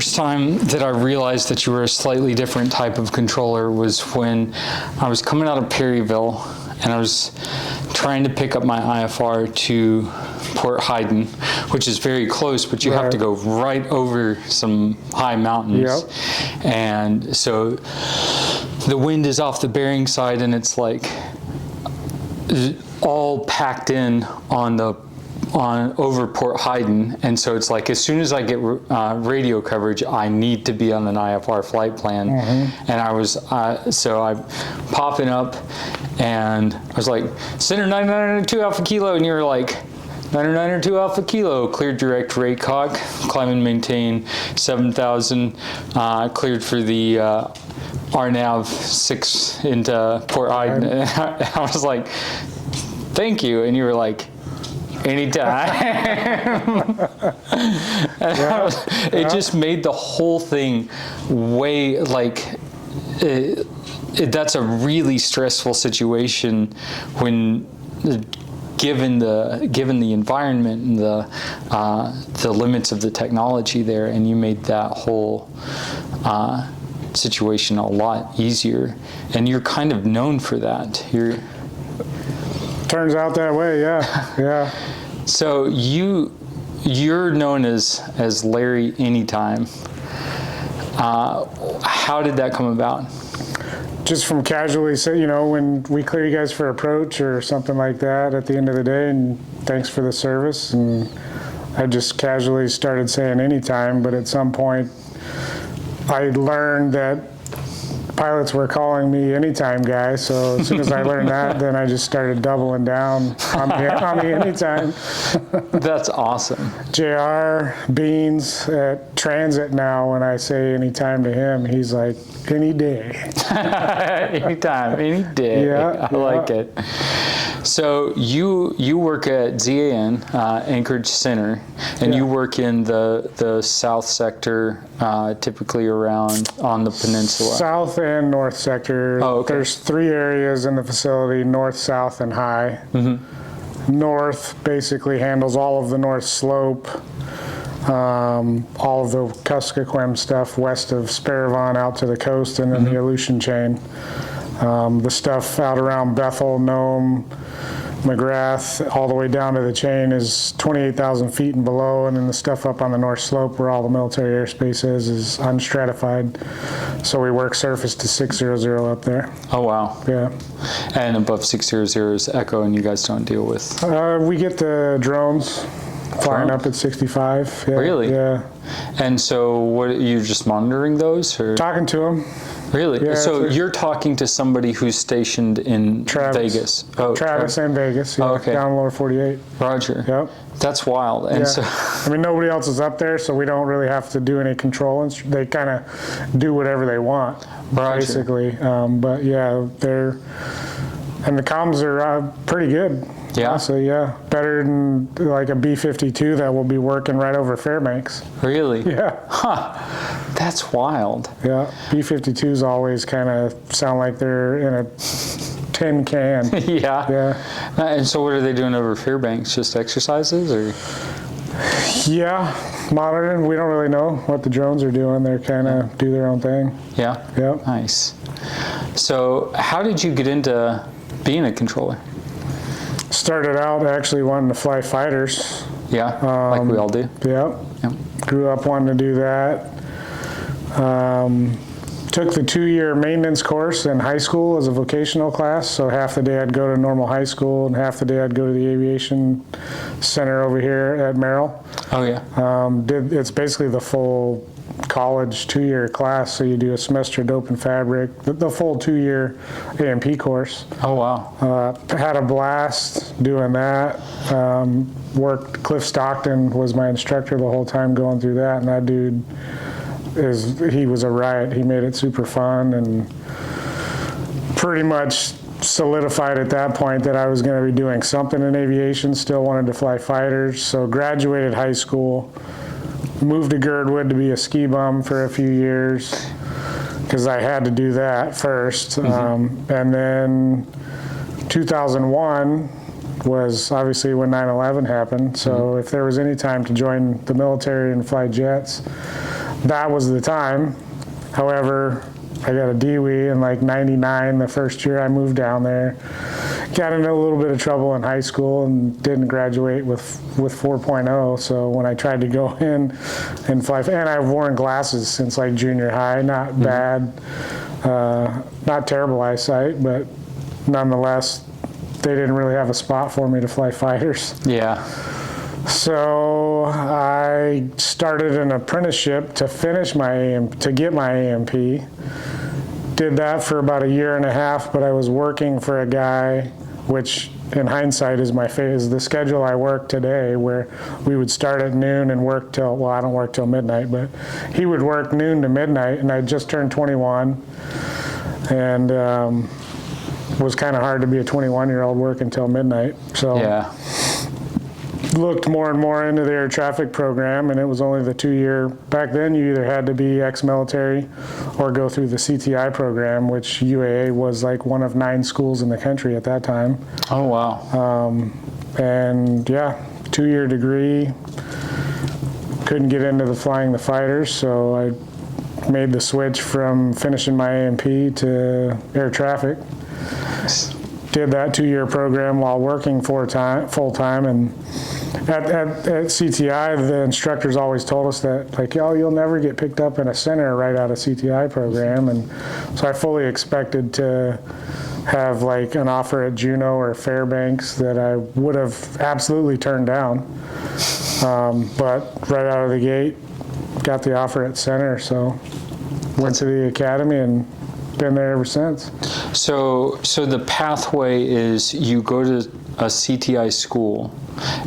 first time that I realized that you were a slightly different type of controller was when I was coming out of Perryville and I was trying to pick up my IFR to Port Hayden, which is very close, but you have to go right over some high mountains. Yep. And so the wind is off the bearing side and it's like all packed in on over Port Hayden, and so it's like as soon as I get radio coverage, I need to be on an IFR flight plan. And I was so I'm popping up, and I was like, center 992 Alpha Kilo, and you were like, 992 Alpha Kilo, cleared direct rate cock, climb and maintain 7,000, cleared for the RNAV 6 into Port Hayden. And I was like, thank you, and you were like, anytime. It just made the whole thing way like that's a really stressful situation when given the environment and the limits of the technology there, and you made that whole situation a lot easier, and you're kind of known for that. Turns out that way, yeah. So you're known as Larry Anytime. How did that come about? Just from casually say, when we clear you guys for approach or something like that at the end of the day, and thanks for the service, and I just casually started saying anytime, but at some point I learned that pilots were calling me anytime guy, so as soon as I learned that, then I just started doubling down on the anytime. That's awesome. JR Beans at Transit now, when I say anytime to him, he's like, any day. Anytime, any day. Yeah, I like it. So you work at ZAN, Anchorage Center, and you work in the south sector, typically around on the peninsula. South and north sector. Oh, okay. There's 3 areas in the facility: north, south, and high. North basically handles all of the north slope, all of the Kuskokwim stuff west of Sparavon out to the coast, and then the Aleutian chain. The stuff out around Bethel, Nome, McGrath, all the way down to the chain is 28,000 feet and below, and then the stuff up on the north slope where all the military airspace is unstratified. So we work surface to 600 up there. Oh, wow. Yeah. And above 600 is Echo, and you guys don't deal with? We get the drones flying up at 65. Yeah, really? Yeah. And so what, you're just monitoring those? Or? Talking to them. Really? Yeah, so you're talking to somebody who's stationed in Vegas? Oh, Travis and Vegas, yeah, down lower 48. Roger. Yep. That's wild. And so, I mean, nobody else is up there, so we don't really have to do any control. They kind of do whatever they want, basically. But yeah, and the comms are pretty good. Yeah. So yeah, better than like a B-52 that will be working right over Fairbanks. Really? Yeah. Huh. That's wild. Yeah. B-52s always kind of sound like they're in a tin can. Yeah. Yeah. And so what are they doing over Fairbanks? Just exercises or? Yeah. Monitoring. We don't really know what the drones are doing. They're kind of do their own thing. Yeah. Yep. Nice. So how did you get into being a controller? Started out actually wanting to fly fighters. Yeah, like we all do. Yeah. Yep. Grew up wanting to do that. Took the 2-year maintenance course in high school as a vocational class. So half the day I'd go to normal high school and half the day I'd go to the aviation center over here at Merrill. Oh yeah. It's basically the full college 2-year class, so you do a semester dope and fabric, the full 2-year A&P course. Oh wow. Had a blast doing that. Worked, Cliff Stockton was my instructor the whole time going through that, and that dude he was a riot. He made it super fun, and pretty much solidified at that point that I was going to be doing something in aviation. Still wanted to fly fighters, so graduated high school. Moved to Girdwood to be a ski bum for a few years because I had to do that first. And then 2001 was obviously when 9/11 happened. So if there was any time to join the military and fly jets, that was the time. However, I got a DWI in like 99 the first year I moved down there. Got into a little bit of trouble in high school and didn't graduate with 4.0. So when I tried to go in and fly, and I've worn glasses since like junior high, not bad, not terrible eyesight, but nonetheless, they didn't really have a spot for me to fly fighters. Yeah. So I started an apprenticeship to finish to get my AMP. Did that for about a year and a half, but I was working for a guy, which in hindsight is the schedule I work today, where we would start at noon and work till, well, I don't work till midnight, but he would work noon to midnight, and I just turned 21, and was kind of hard to be a 21-year-old working till midnight. So Yeah. looked more and more into the air traffic program, and it was only the 2-year. Back then, you either had to be ex-military or go through the CTI program, which UAA was like one of 9 schools in the country at that time. Oh, wow. And yeah, 2-year degree. Couldn't get into flying the fighters, so I made the switch from finishing my AMP to air traffic. Did that 2-year program while working full time, and at CTI, the instructors always told us that, like, oh, you'll never get picked up in a center right out of CTI program, and so I fully expected to have like an offer at Juneau or Fairbanks that I would have absolutely turned down, but right out of the gate, got the offer at center, so went to the academy and been there ever since. So the pathway is you go to a CTI school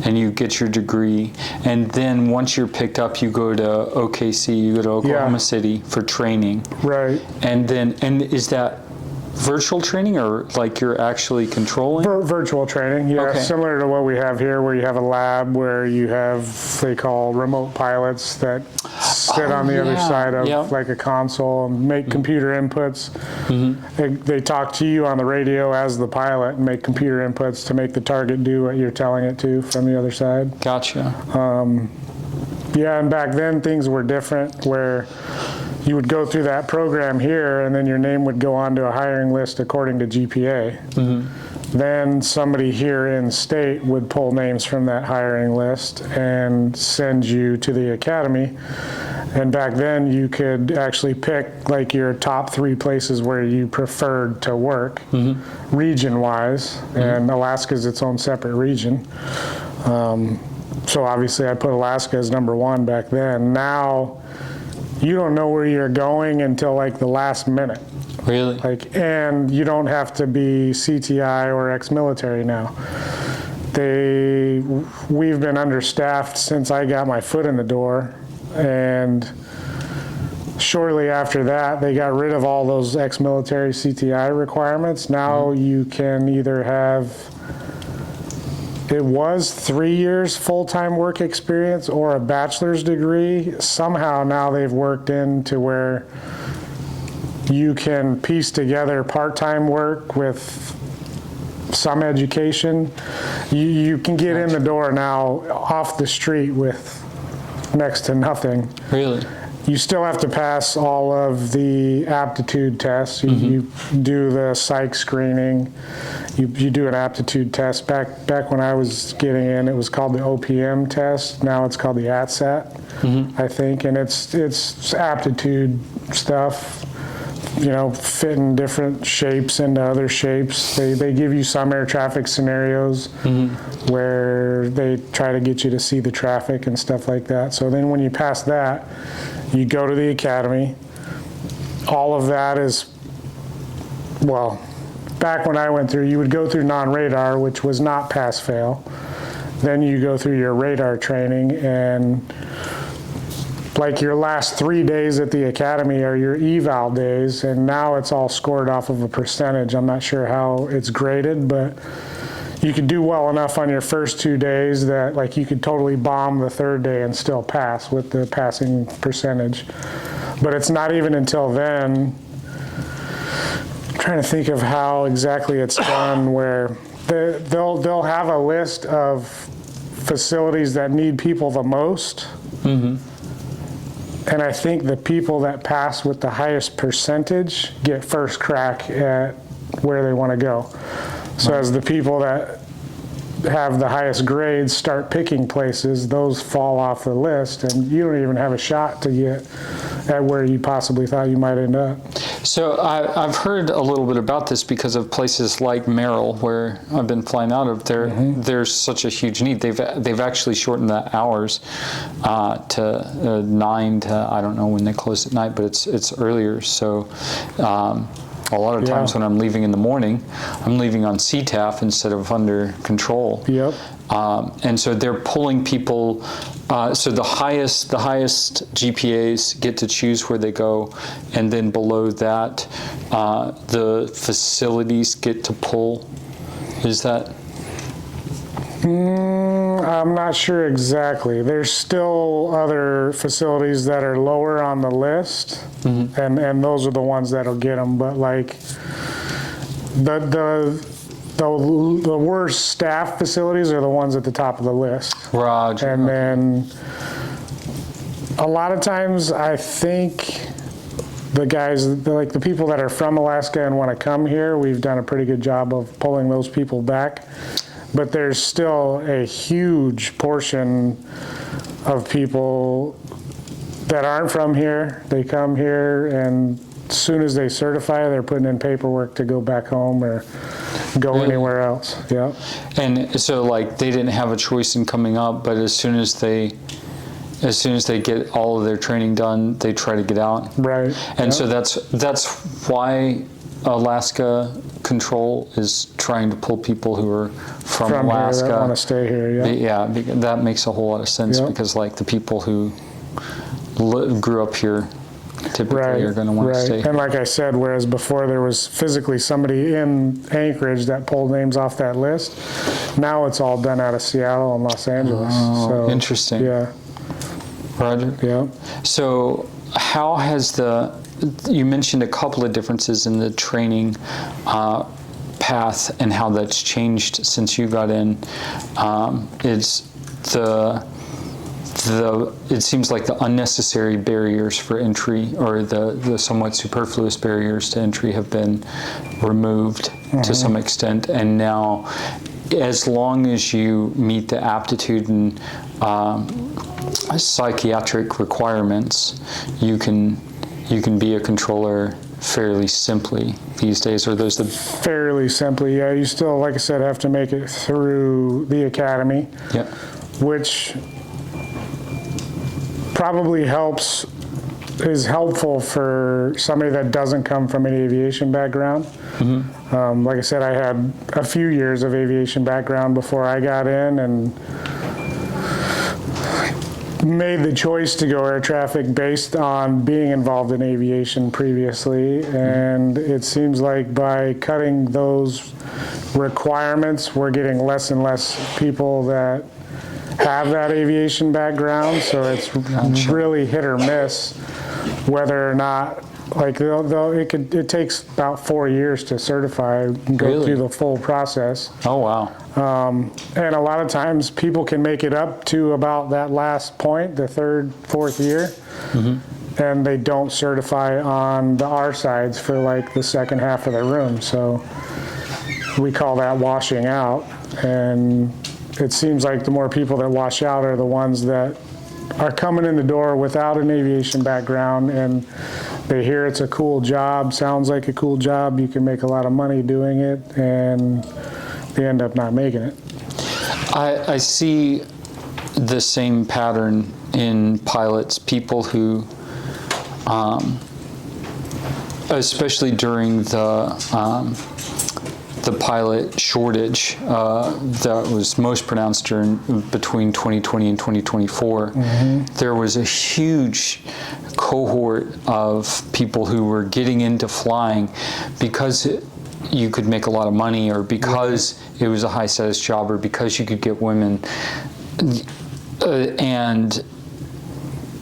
and you get your degree, and then once you're picked up, you go to OKC, you go to Oklahoma City for training. Right. And is that virtual training, or like you're actually controlling? Virtual training, yeah. Okay. Similar to what we have here, where you have a lab where you have, they call remote pilots that sit on the other side of like a console and make computer inputs. They talk to you on the radio as the pilot and make computer inputs to make the target do what you're telling it to from the other side. Gotcha. Yeah, and back then things were different, where you would go through that program here and then your name would go onto a hiring list according to GPA. Then somebody here in state would pull names from that hiring list and send you to the academy. And back then you could actually pick like your top 3 places where you preferred to work, region-wise, and Alaska's its own separate region. So obviously I put Alaska as number 1 back then. Now, you don't know where you're going until like the last minute. Really? And you don't have to be CTI or ex-military now. We've been understaffed since I got my foot in the door, and shortly after that, they got rid of all those ex-military CTI requirements. Now you can either have, it was 3 years full-time work experience or a bachelor's degree. Somehow now they've worked into where you can piece together part-time work with some education. You can get in the door now off the street with next to nothing. Really? You still have to pass all of the aptitude tests. You do the psych screening. You do an aptitude test. Back when I was getting in, it was called the OPM test. Now it's called the ATSAT, I think, and it's aptitude stuff. You know, fitting different shapes into other shapes. They give you some air traffic scenarios where they try to get you to see the traffic and stuff like that. So then when you pass that, you go to the academy. All of that is, well, back when I went through, you would go through non-radar, which was not pass-fail. Then you go through your radar training, and like your last 3 days at the academy are your eval days, and now it's all scored off of a percentage. I'm not sure how it's graded, but you could do well enough on your first 2 days that like you could totally bomb the 3rd day and still pass with the passing percentage. But it's not even until then, I'm trying to think of how exactly it's done, where they'll have a list of facilities that need people the most. And I think the people that pass with the highest percentage get first crack at where they want to go. So as the people that have the highest grades start picking places, those fall off the list, and you don't even have a shot to get at where you possibly thought you might end up. So I've heard a little bit about this because of places like Merrill, where I've been flying out of. There's such a huge need. They've actually shortened the hours to 9 to, I don't know when they close at night, but it's earlier. So a lot of times when I'm leaving in the morning, I'm leaving on CTAF instead of under control. Yep. And so they're pulling people. So the highest GPAs get to choose where they go, and then below that, the facilities get to pull. Is that? I'm not sure exactly. There's still other facilities that are lower on the list, and those are the ones that'll get them. But like the worst staff facilities are the ones at the top of the list. Roger. And then a lot of times I think the guys, like the people that are from Alaska and want to come here, we've done a pretty good job of pulling those people back. But there's still a huge portion of people that aren't from here. They come here, and as soon as they certify, they're putting in paperwork to go back home or go anywhere else. Yeah. And so, like, they didn't have a choice in coming up, but as soon as they get all of their training done, they try to get out. Right. And so that's why Alaska Control is trying to pull people who are from Alaska. Here that want to stay here. Yeah. Yeah, that makes a whole lot of sense because, like, the people who grew up here typically are going to want to stay. And like I said, whereas before there was physically somebody in Anchorage that pulled names off that list, now it's all done out of Seattle and Los Angeles. Oh, so, interesting. Yeah. Roger. Yeah. So how has you mentioned a couple of differences in the training path and how that's changed since you got in. It seems like the unnecessary barriers for entry, or the somewhat superfluous barriers to entry, have been removed to some extent, and now, as long as you meet the aptitude and psychiatric requirements, you can be a controller fairly simply these days. Or those fairly simply? Yeah, you still, like I said, have to make it through the academy, which probably is helpful for somebody that doesn't come from an aviation background. Like I said, I had a few years of aviation background before I got in, and made the choice to go air traffic based on being involved in aviation previously. And it seems like by cutting those requirements, we're getting less and less people that have that aviation background. So it's really hit or miss whether or not, like, though it takes about 4 years to certify and go through the full process. Oh, wow. And a lot of times people can make it up to about that last point, the third, fourth year, and they don't certify on the R sides for like the second half of the room. So we call that washing out. And it seems like the more people that wash out are the ones that are coming in the door without an aviation background, and they hear it's a cool job, sounds like a cool job, you can make a lot of money doing it, and they end up not making it. I see the same pattern in pilots, people who, especially during the pilot shortage that was most pronounced between 2020 and 2024, there was a huge cohort of people who were getting into flying because you could make a lot of money, or because it was a high status job, or because you could get women. And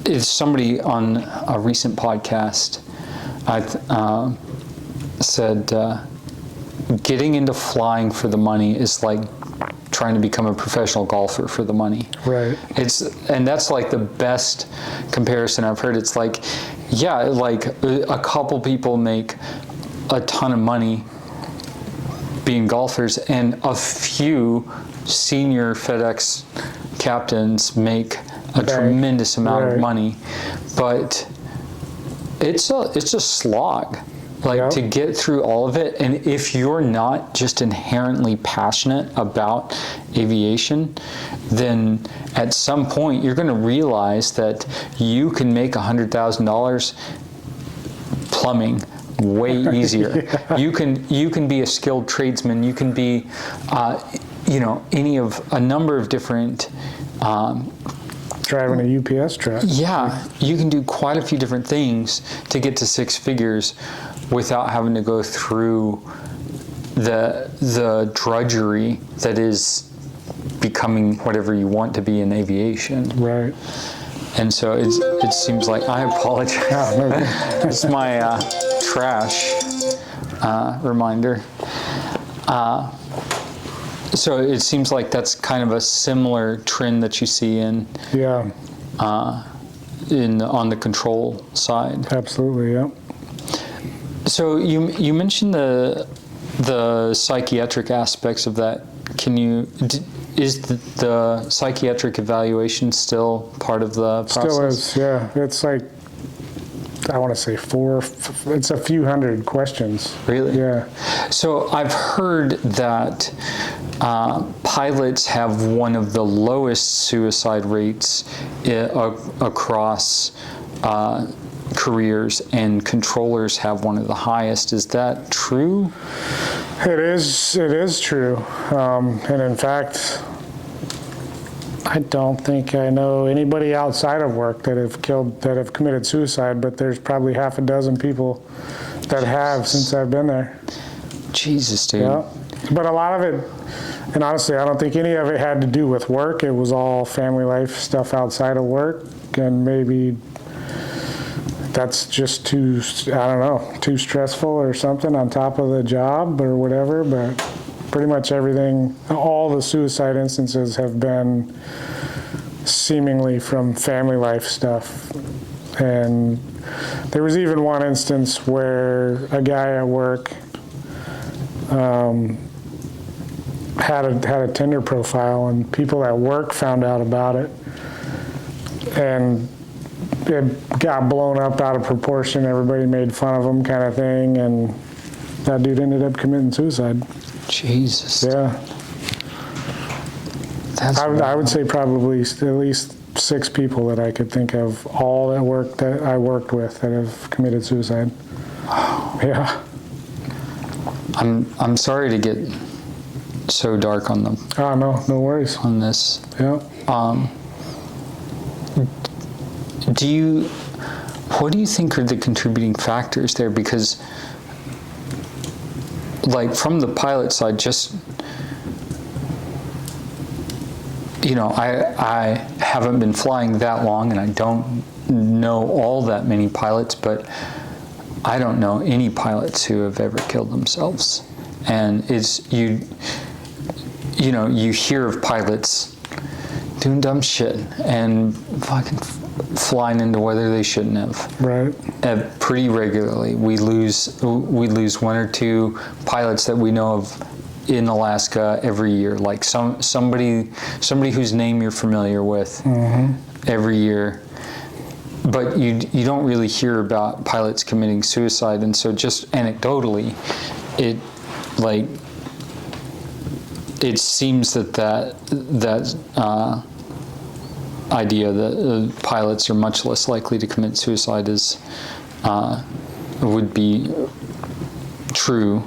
if somebody on a recent podcast said, getting into flying for the money is like trying to become a professional golfer for the money. Right. And that's like the best comparison I've heard. It's like, yeah, like a couple people make a ton of money being golfers, and a few senior FedEx captains make a tremendous amount of money, but it's a slog, like to get through all of it. And if you're not just inherently passionate about aviation, then at some point you're going to realize that you can make $100,000 plumbing way easier. You can be a skilled tradesman. You can be, any of a number of different. Driving a UPS truck. Yeah, you can do quite a few different things to get to six figures without having to go through the drudgery that is becoming whatever you want to be in aviation. Right. And so it seems like, I apologize. It's my trash reminder. So it seems like that's kind of a similar trend that you see in on the control side. Absolutely, yeah. So you mentioned the psychiatric aspects of that. Is the psychiatric evaluation still part of the process? Still is, yeah. It's like, I want to say it's a few hundred questions. Really? Yeah. So I've heard that pilots have one of the lowest suicide rates across careers, and controllers have one of the highest. Is that true? It is true. And in fact, I don't think I know anybody outside of work that have committed suicide, but there's probably half a dozen people that have since I've been there. Jesus, dude. Yeah. But a lot of it, and honestly, I don't think any of it had to do with work. It was all family life stuff outside of work, and maybe that's just too stressful or something on top of the job or whatever. But pretty much everything, all the suicide instances have been seemingly from family life stuff. And there was even one instance where a guy at work had a Tinder profile, and people at work found out about it, and it got blown up out of proportion. Everybody made fun of him, kind of thing, and that dude ended up committing suicide. Jesus. Yeah. I would say probably at least 6 people that I could think of, all at work that I worked with, that have committed suicide. Wow. Yeah. I'm sorry to get so dark on them. Oh, no worries. On this. Yeah. What do you think are the contributing factors there? Because, like, from the pilot side, just, I haven't been flying that long, and I don't know all that many pilots, but I don't know any pilots who have ever killed themselves. And you hear of pilots doing dumb shit and fucking flying into weather they shouldn't have. Right. Pretty regularly. We lose 1 or 2 pilots that we know of in Alaska every year. Like somebody whose name you're familiar with every year. But you don't really hear about pilots committing suicide, and so just anecdotally, it seems that idea that pilots are much less likely to commit suicide would be true.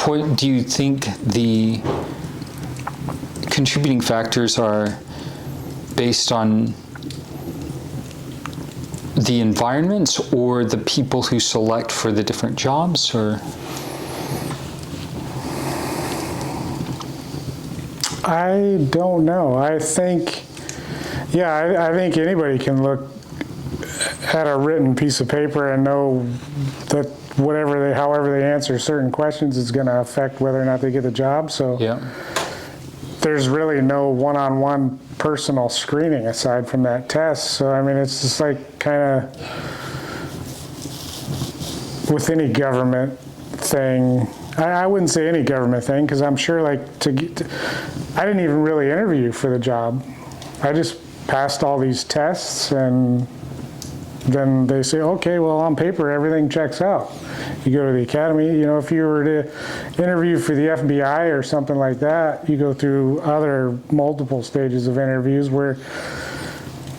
What do you think the contributing factors are based on? The environments or the people who select for the different jobs, or? I don't know. I think anybody can look at a written piece of paper and know that however they answer certain questions is going to affect whether or not they get the job. So yeah. there's really no one-on-one personal screening aside from that test. So, I mean, it's just like kind of with any government thing. I wouldn't say any government thing, because I'm sure like I didn't even really interview for the job. I just passed all these tests, and then they say, okay, well, on paper, everything checks out. You go to the academy, you know, if you were to interview for the FBI or something like that, you go through other multiple stages of interviews where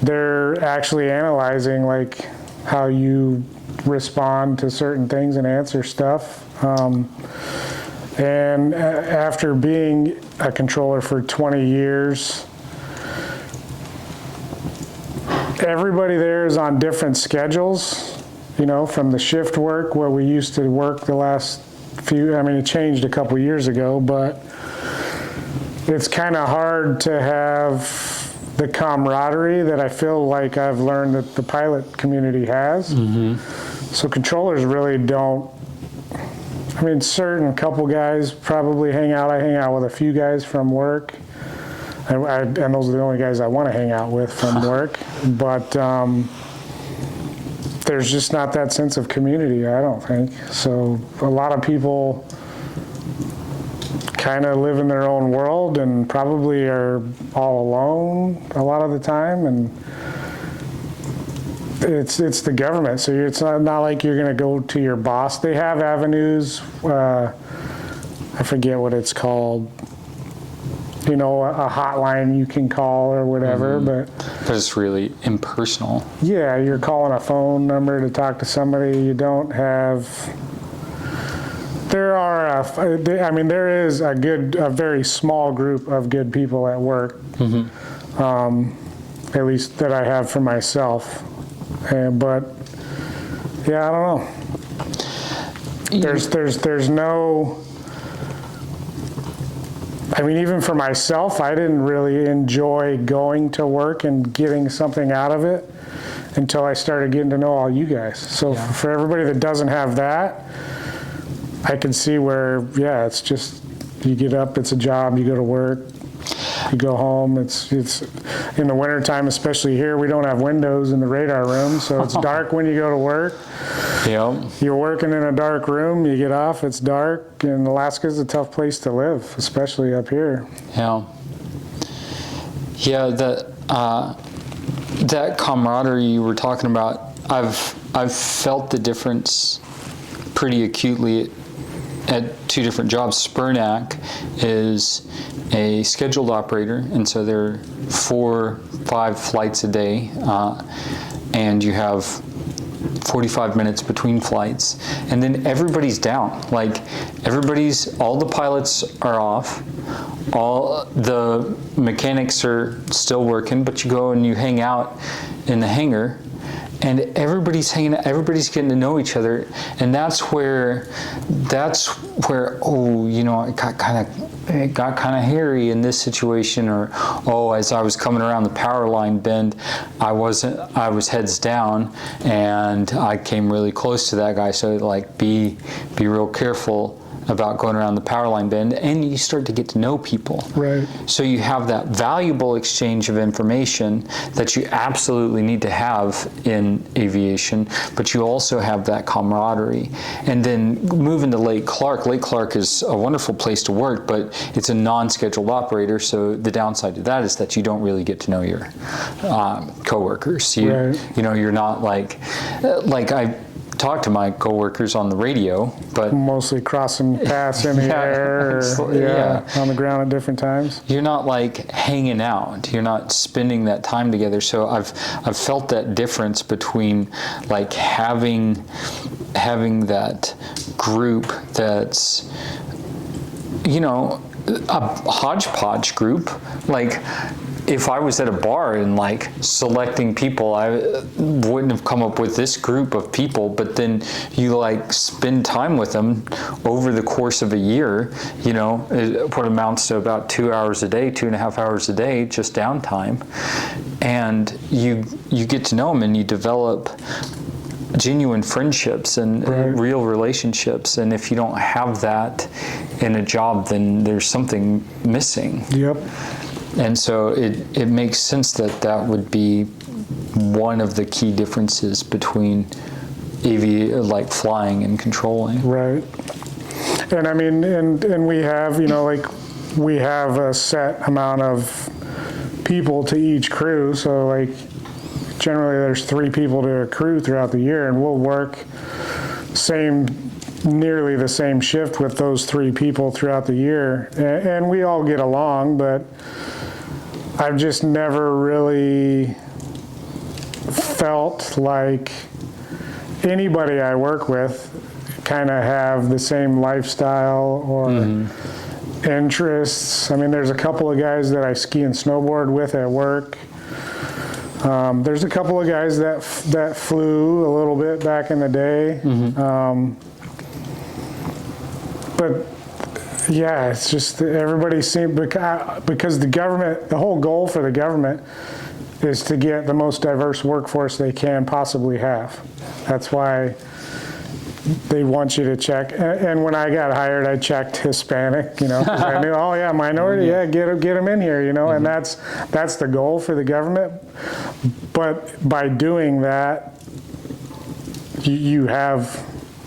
they're actually analyzing like how you respond to certain things and answer stuff. And after being a controller for 20 years, everybody there is on different schedules, you know, from the shift work where we used to work the last few, I mean, it changed a couple years ago, but it's kind of hard to have the camaraderie that I feel like I've learned that the pilot community has. Mm-hmm. So controllers really don't, I mean, certain couple guys probably hang out. I hang out with a few guys from work. And those are the only guys I want to hang out with from work. But there's just not that sense of community, I don't think. So a lot of people kind of live in their own world and probably are all alone a lot of the time. And it's the government, so it's not like you're going to go to your boss. They have avenues. I forget what it's called. You know, a hotline you can call or whatever, but it's really impersonal. Yeah, you're calling a phone number to talk to somebody. You don't have. There is a very small group of good people at work, at least that I have for myself. But yeah, I don't know. There's no. I mean, even for myself, I didn't really enjoy going to work and getting something out of it until I started getting to know all you guys. So for everybody that doesn't have that, I can see where, yeah, it's just, you get up, it's a job, you go to work, you go home. It's in the wintertime, especially here, we don't have windows in the radar room, so it's dark when you go to work. Yep. You're working in a dark room, you get off, it's dark, and Alaska's a tough place to live, especially up here. Yeah. Yeah, that camaraderie you were talking about, I've felt the difference pretty acutely at two different jobs. Spurnack is a scheduled operator, and so there are 4-5 flights a day, and you have 45 minutes between flights, and then everybody's down. Like all the pilots are off, all the mechanics are still working, but you go and you hang out in the hangar, and everybody's hanging out, everybody's getting to know each other, and that's where oh, you know, it got kind of hairy in this situation, or oh, as I was coming around the power line bend, I was heads down, and I came really close to that guy. So like, be real careful about going around the power line bend, and you start to get to know people. Right. So you have that valuable exchange of information that you absolutely need to have in aviation, but you also have that camaraderie. And then moving to Lake Clark. Lake Clark is a wonderful place to work, but it's a non-scheduled operator, so the downside to that is that you don't really get to know your coworkers. Right. You know, you're not like I talk to my coworkers on the radio, but mostly crossing paths in the air, or, on the ground at different times. You're not like hanging out. You're not spending that time together. So I've felt that difference between like having that group that's, you know, a hodgepodge group. Like, if I was at a bar and like selecting people, I wouldn't have come up with this group of people, but then you like spend time with them over the course of a year, you know, what amounts to about 2 hours a day, 2.5 hours a day, just downtime. And you get to know them, and you develop genuine friendships and real relationships. And if you don't have that in a job, then there's something missing. Yep. And so it makes sense that that would be one of the key differences between like flying and controlling. Right. And I mean, and we have, like we have a set amount of people to each crew. So like generally there's 3 people to a crew throughout the year, and we'll work nearly the same shift with those 3 people throughout the year. And we all get along, but I've just never really felt like anybody I work with kind of have the same lifestyle or interests. I mean, there's a couple of guys that I ski and snowboard with at work. There's a couple of guys that flew a little bit back in the day. But yeah, it's just everybody seems, because the whole goal for the government is to get the most diverse workforce they can possibly have. That's why they want you to check. And when I got hired, I checked Hispanic, 'cause I knew, oh yeah, minority, yeah, get them in here, and that's the goal for the government. But by doing that, you have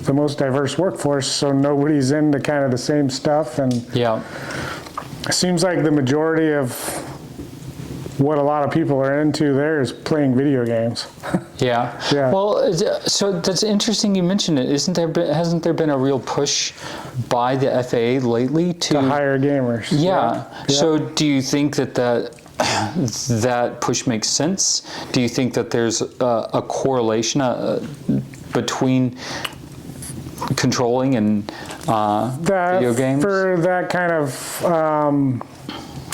the most diverse workforce, so nobody's into kind of the same stuff. And it seems like the majority of what a lot of people are into there is playing video games. Yeah. Well, so that's interesting you mentioned it. Hasn't there been a real push by the FAA lately to hire gamers? Yeah. So do you think that push makes sense? Do you think that there's a correlation between controlling and video games? For that kind of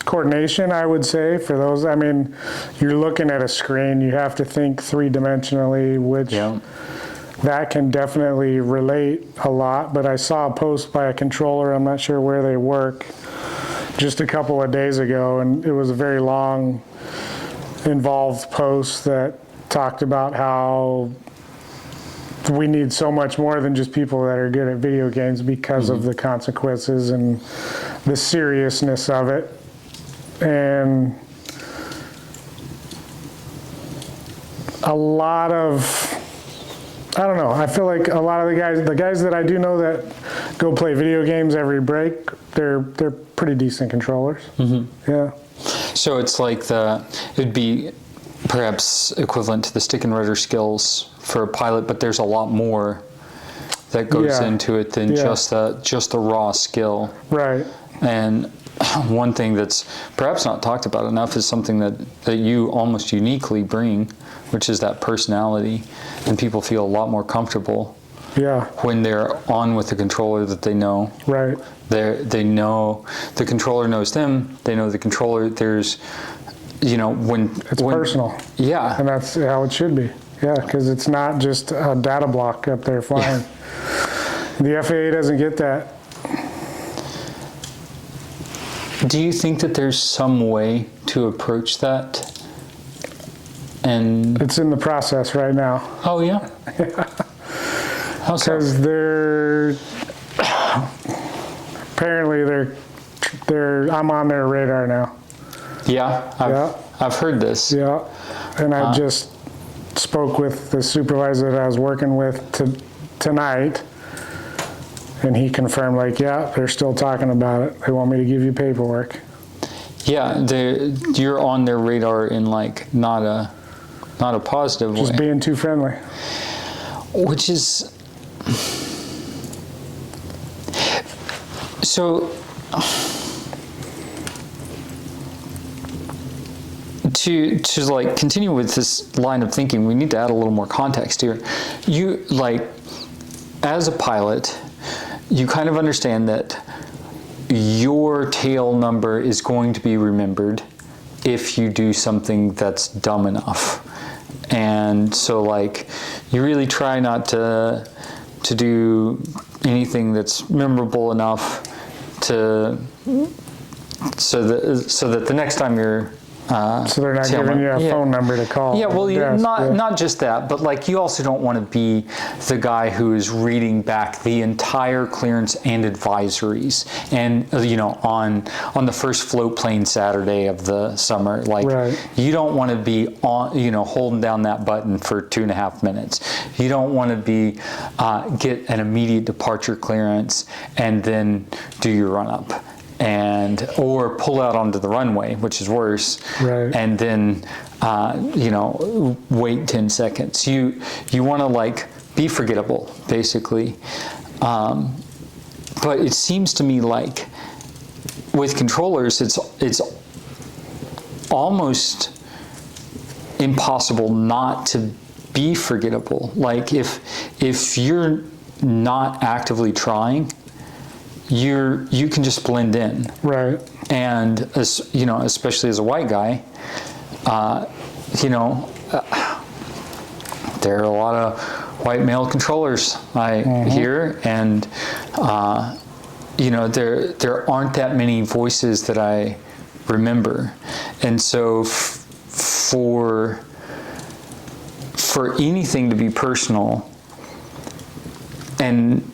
coordination, I would say, for those, I mean, you're looking at a screen, you have to think 3-dimensionally, which that can definitely relate a lot. But I saw a post by a controller, I'm not sure where they work, just a couple of days ago, and it was a very long, involved post that talked about how we need so much more than just people that are good at video games because of the consequences and the seriousness of it. And a lot of, I don't know, I feel like a lot of the guys that I do know that go play video games every break, they're pretty decent controllers. Yeah. So it's like it'd be perhaps equivalent to the stick and rudder skills for a pilot, but there's a lot more that goes into it than just the raw skill. Right. And one thing that's perhaps not talked about enough is something that you almost uniquely bring, which is that personality, and people feel a lot more comfortable when they're on with the controller that they know. Right. They know the controller knows them. They know the controller. There's, when it's personal. Yeah. And that's how it should be. Yeah, because it's not just a data block up there flying. The FAA doesn't get that. Do you think that there's some way to approach that? And it's in the process right now. Oh yeah. How so? Because apparently I'm on their radar now. Yeah, I've heard this. Yeah, and I just spoke with the supervisor that I was working with tonight, and he confirmed, like, they're still talking about it. They want me to give you paperwork. Yeah, you're on their radar in like not a positive way. Just being too friendly. Which is so. To like continue with this line of thinking, we need to add a little more context here. You, like, as a pilot, you kind of understand that your tail number is going to be remembered if you do something that's dumb enough. And so, like, you really try not to do anything that's memorable enough so that the next time you're So they're not giving you a phone number to call. Yeah, well, not just that, but like you also don't want to be the guy who is reading back the entire clearance and advisories, and on the first float plane Saturday of the summer, like you don't want to be on, holding down that button for 2.5 minutes. You don't want to be get an immediate departure clearance and then do your run up. Or pull out onto the runway, which is worse, and then wait 10 seconds. You want to like be forgettable, basically. But it seems to me like with controllers, it's almost impossible not to be forgettable. Like if you're not actively trying, you can just blend in, and especially as a white guy, there are a lot of white male controllers I hear, and there aren't that many voices that I remember, and so for anything to be personal, and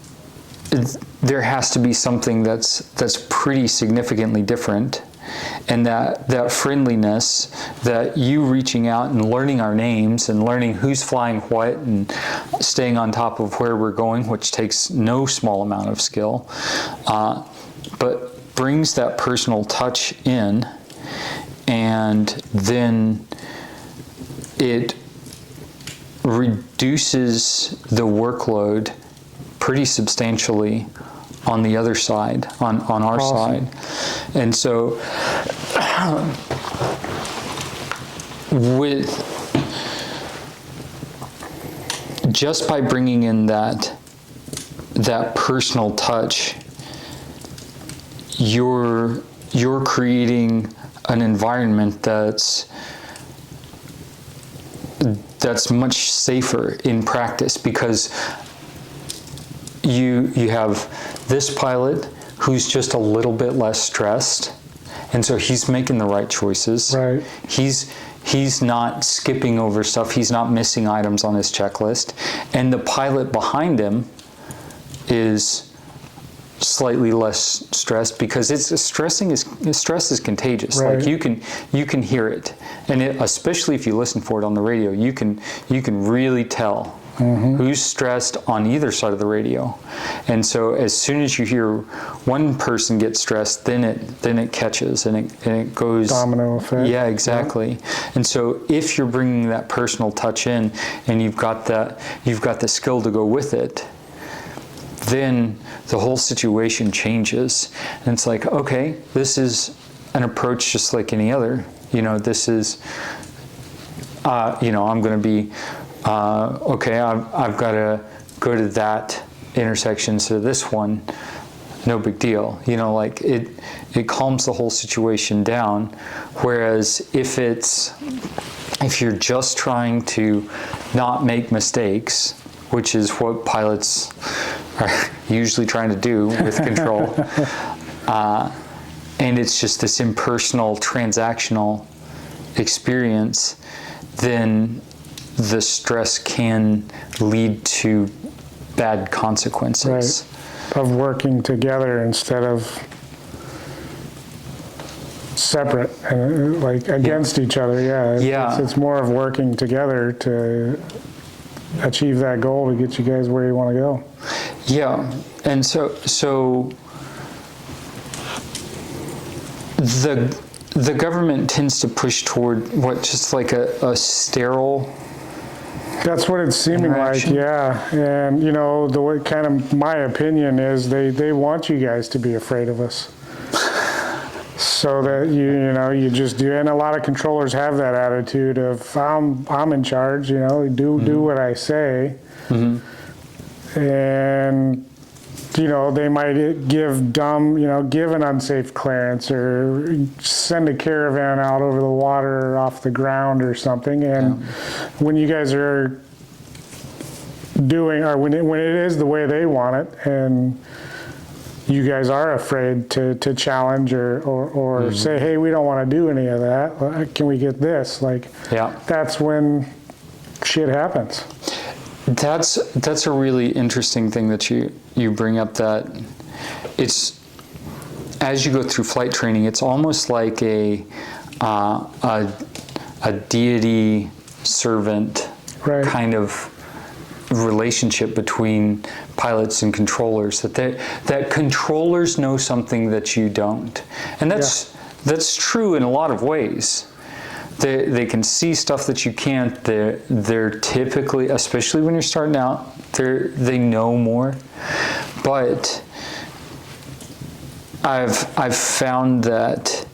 there has to be something that's pretty significantly different, and that friendliness, that you reaching out and learning our names and learning who's flying what and staying on top of where we're going, which takes no small amount of skill, but brings that personal touch in, and then it reduces the workload pretty substantially on the other side, on our side. And so just by bringing in that personal touch, you're creating an environment that's much safer in practice, because you have this pilot who's just a little bit less stressed, and so he's making the right choices. He's not skipping over stuff. He's not missing items on his checklist, and the pilot behind him is slightly less stressed, because stress is contagious. Like you can hear it, and especially if you listen for it on the radio, you can really tell who's stressed on either side of the radio. And so as soon as you hear one person get stressed, then it catches, and it goes domino effect. Yeah, exactly. And so if you're bringing that personal touch in, and you've got the skill to go with it, then the whole situation changes. And it's like, okay, this is an approach just like any other. This is I'm going to be okay, I've got to go to that intersection, so this one, no big deal. Like it calms the whole situation down. Whereas if you're just trying to not make mistakes, which is what pilots are usually trying to do with control, and it's just this impersonal, transactional experience, then the stress can lead to bad consequences. Of working together instead of separate and like against each other. It's more of working together to achieve that goal, to get you guys where you want to go. And so the government tends to push toward just like a sterile. That's what it's seeming like, And the way, kind of my opinion is they want you guys to be afraid of us, so that you just do. And a lot of controllers have that attitude of I'm in charge, do what I say, and they might give an unsafe clearance, or send a caravan out over the water or off the ground or something. And when you guys are doing, or when it is the way they want it, and you guys are afraid to challenge or say, hey, we don't want to do any of that. Can we get this? Like, that's when shit happens. That's a really interesting thing that you bring up, that it's, as you go through flight training, it's almost like a deity servant kind of relationship between pilots and controllers, that controllers know something that you don't, and that's true in a lot of ways. They can see stuff that you can't. They're typically, especially when you're starting out, they know more. But I've found that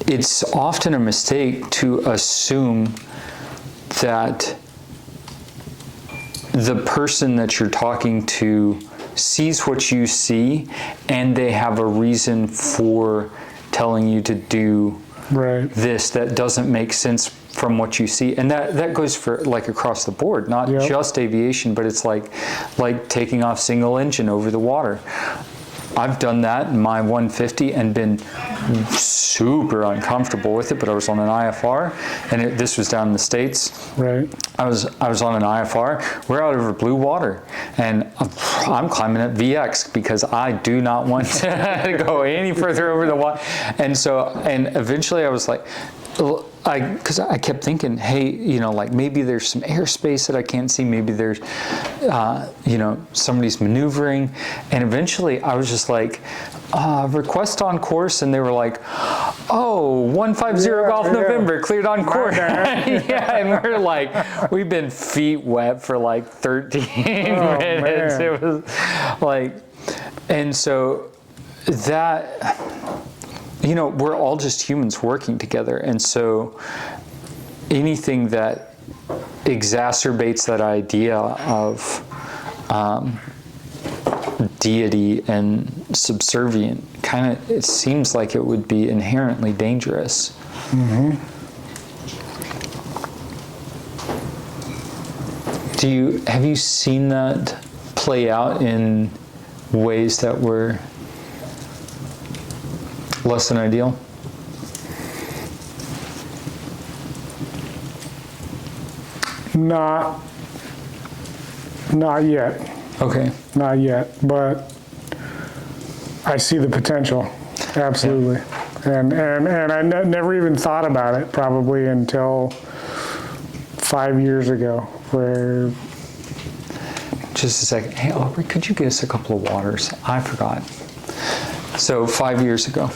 it's often a mistake to assume that the person that you're talking to sees what you see and they have a reason for telling you to do this that doesn't make sense from what you see. And that goes for like across the board, not just aviation, but it's like taking off single engine over the water. I've done that in my 150 and been super uncomfortable with it, but I was on an IFR, and this was down in the States. Right. I was on an IFR. We're out over blue water, and I'm climbing at VX because I do not want to go any further over the water. And eventually I was like, because I kept thinking, hey, like maybe there's some airspace that I can't see. Maybe there's, somebody's maneuvering. And eventually I was just like, request on course. And they were like, 150 Golf November, cleared on course. And we're like, we've been feet wet for like 13 minutes. Man. It was like, and so that... we're all just humans working together. And so anything that exacerbates that idea of deity and subservient, it seems like it would be inherently dangerous. Mm-hmm. Have you seen that play out in ways that were less than ideal? Not yet. Okay. Not yet, but I see the potential, absolutely. Yeah. And I never even thought about it probably until 5 years ago, where... Just a second. Hey, Aubrey, could you get us a couple of waters? I forgot. So 5 years ago.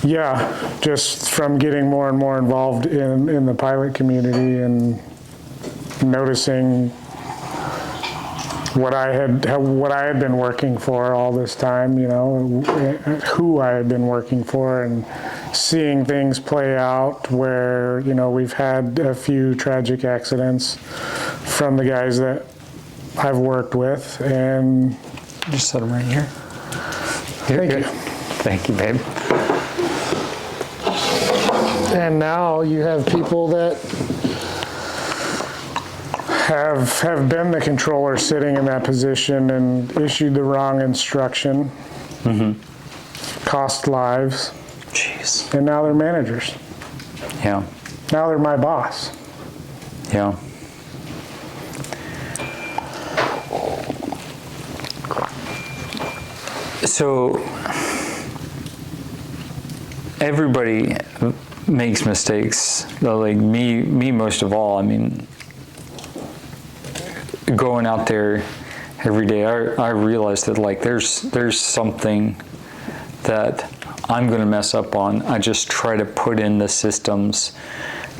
Yeah, just from getting more and more involved in the pilot community and noticing what I had been working for all this time, who I had been working for, and seeing things play out where, we've had a few tragic accidents from the guys that I've worked with, and... Just set them right here. Thank you. Thank you, babe. And now you have people that have been the controller sitting in that position and issued the wrong instruction, cost lives. Jeez. And now they're managers. Yeah. Now they're my boss. Yeah. So everybody makes mistakes, like me most of all. I mean, going out there every day, I realize that like there's something that I'm going to mess up on. I just try to put in the systems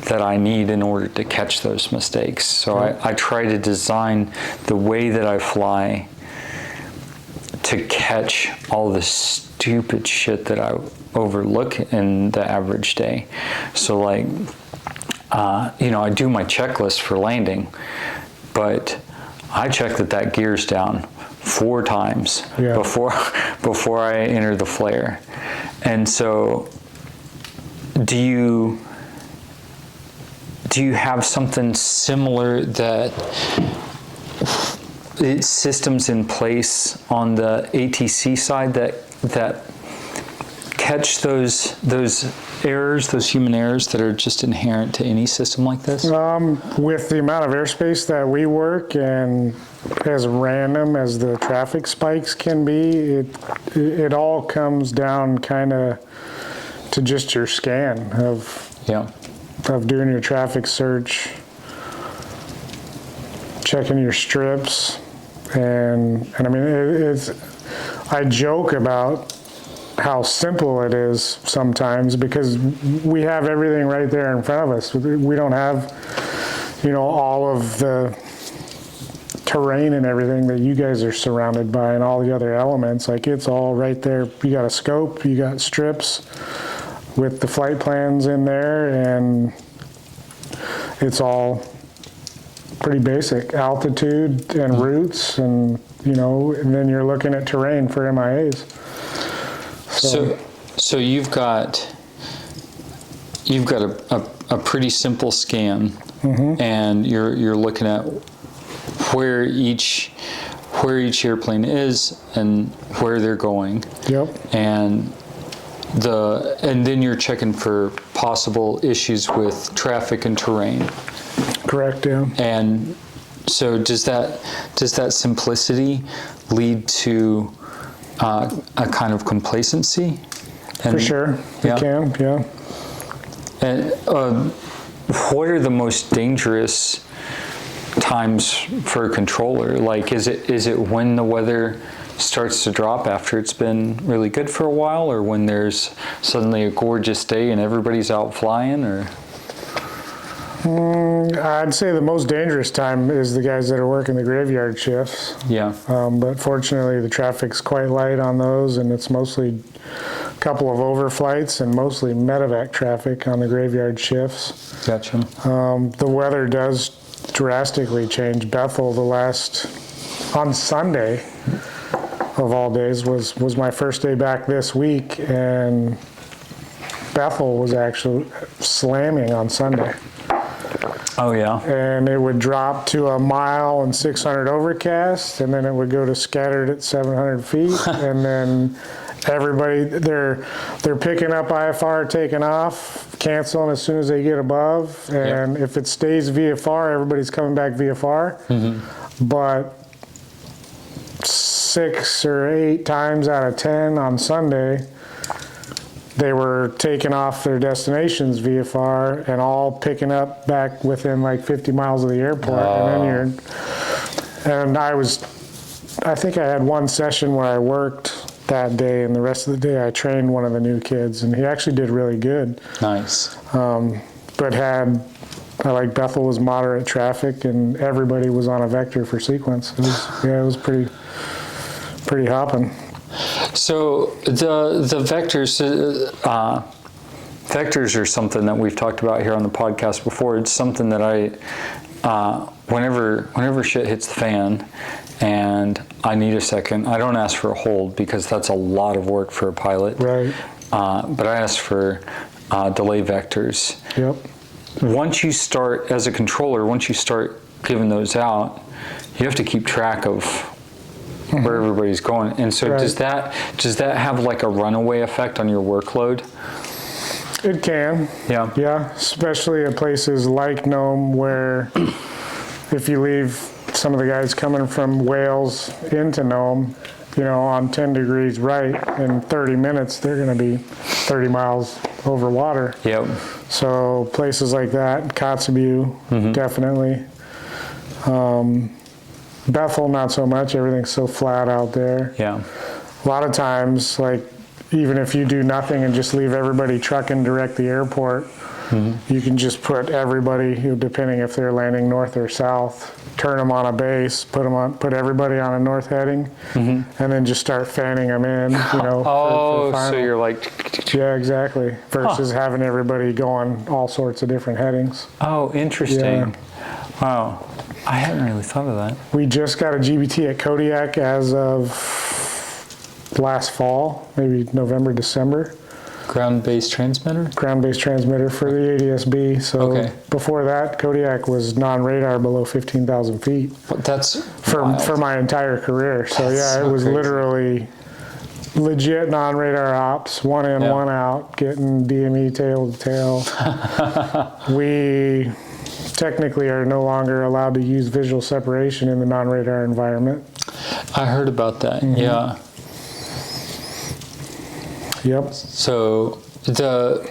that I need in order to catch those mistakes. So I try to design the way that I fly to catch all the stupid shit that I overlook in the average day. So like, I do my checklist for landing, but I check that gear's down 4 times before I enter the flare. And so do you have something similar that systems in place on the ATC side that catch those errors, those human errors that are just inherent to any system like this? With the amount of airspace that we work and as random as the traffic spikes can be, it all comes down kind of to just your scan of doing your traffic search, checking your strips, and I mean I joke about how simple it is sometimes because we have everything right there in front of us. We don't have, all of the terrain and everything that you guys are surrounded by and all the other elements. Like, it's all right there. You got a scope, you got strips with the flight plans in there, and it's all pretty basic. Altitude and routes, and and then you're looking at terrain for MIAs. So you've got a pretty simple scan, and you're looking at where each airplane is and where they're going. Yep. And then you're checking for possible issues with traffic and terrain. Correct. Yeah. And so does that simplicity lead to a kind of complacency? For sure, it can, yeah. And what are the most dangerous times for a controller? Like, is it when the weather starts to drop after it's been really good for a while, or when there's suddenly a gorgeous day and everybody's out flying, or? I'd say the most dangerous time is the guys that are working the graveyard shifts. Yeah. But fortunately, the traffic's quite light on those, and it's mostly a couple of overflights and mostly medevac traffic on the graveyard shifts. Gotcha. The weather does drastically change. Bethel, on Sunday of all days, was my first day back this week, and Bethel was actually slamming on Sunday. Oh, yeah. And it would drop to 1 mile and 600 overcast, and then it would go to scattered at 700 feet, and then everybody, they're picking up IFR, taking off, canceling as soon as they get above, and if it stays VFR, everybody's coming back VFR. But 6 or 8 times out of 10 on Sunday, they were taking off their destinations VFR and all picking up back within like 50 miles of the airport. And then I think I had one session where I worked that day, and the rest of the day I trained one of the new kids, and he actually did really good. Nice. But Bethel was moderate traffic, and everybody was on a vector for sequence. It was pretty hopping. So the vectors, vectors are something that we've talked about here on the podcast before. It's something that whenever shit hits the fan and I need a second, I don't ask for a hold because that's a lot of work for a pilot. Right. But I ask for delay vectors. Yep. Once you start, as a controller, once you start giving those out, you have to keep track of where everybody's going. And so does that have like a runaway effect on your workload? It can. Yeah. Yeah, especially at places like Nome, where if you leave some of the guys coming from Wales into Nome, on 10 degrees right, in 30 minutes, they're going to be 30 miles over water. Yep. So places like that, Kotzebue, definitely. Bethel, not so much. Everything's so flat out there. Yeah. A lot of times, like, even if you do nothing and just leave everybody trucking direct the airport, you can just put everybody, depending if they're landing north or south, turn them on a base, put everybody on a north heading, and then just start fanning them in, for so you're like... Yeah, exactly. Versus having everybody going all sorts of different headings. Oh, interesting. Yeah. Wow. I hadn't really thought of that. We just got a GBT at Kodiak as of last fall, maybe November, December. Ground-based transmitter? Ground-based transmitter for the ADS-B. So Okay. before that, Kodiak was non-radar below 15,000 feet That's for my entire career. So That's yeah, it so was crazy. literally legit non-radar ops, one in, Yeah. one out, getting DME tail to tail. We technically are no longer allowed to use visual separation in the non-radar environment. I heard about that. Yeah. Yep. So the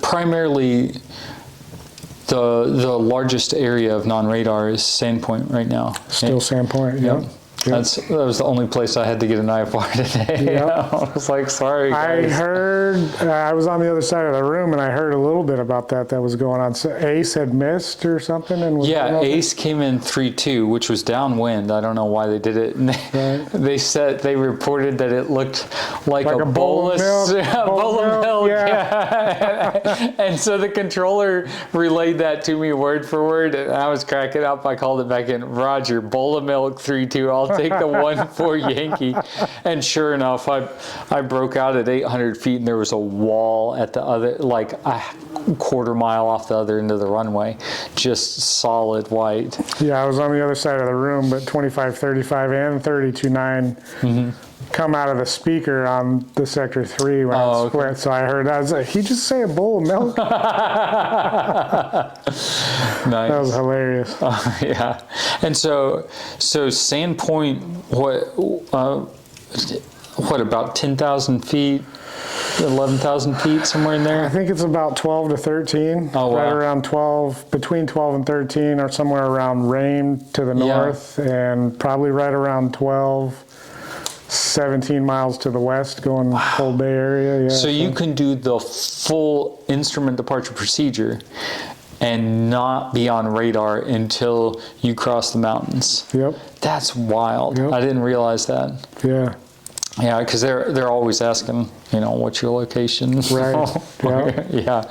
primarily the largest area of non-radar is Sandpoint right now. Still Sandpoint. Yep. Yep. That was the only place I had to get an IFR today. Yep. I was like, sorry, guys. I heard, I was on the other side of the room and I heard a little bit about that was going on. So Ace had missed or something? And was Yeah, Ace came in 3-2, which was downwind. I don't know why they did it. And they reported that it looked like a bowl of milk. Yeah. And so the controller relayed that to me word for word, and I was cracking up. I called it back in, Roger, bowl of milk, 3-2. I'll take the 1-4 Yankee. And sure enough, I broke out at 800 feet, and there was a wall at the other, like a quarter mile off the other end of the runway, just solid white. Yeah, I was on the other side of the room, but 2535 and 32.9 come out of the speaker on the Sector 3 when I split. Okay. So I heard that. I was like, he just say a bowl of milk? Nice. That was hilarious. Yeah. And so Sandpoint, what about 10,000 feet, 11,000 feet, somewhere in there? I think it's about 12 to 13. Oh, wow. Right around 12, between 12 and 13, or somewhere around Rame to the north, and probably right around 12, 17 miles to the west, going whole Bay Area. Yeah, so you can do the full instrument departure procedure and not be on radar until you cross the mountains. Yep. That's wild. Yep. I didn't realize that. Yeah. Yeah, because they're always asking, what's your location? Right. Yeah.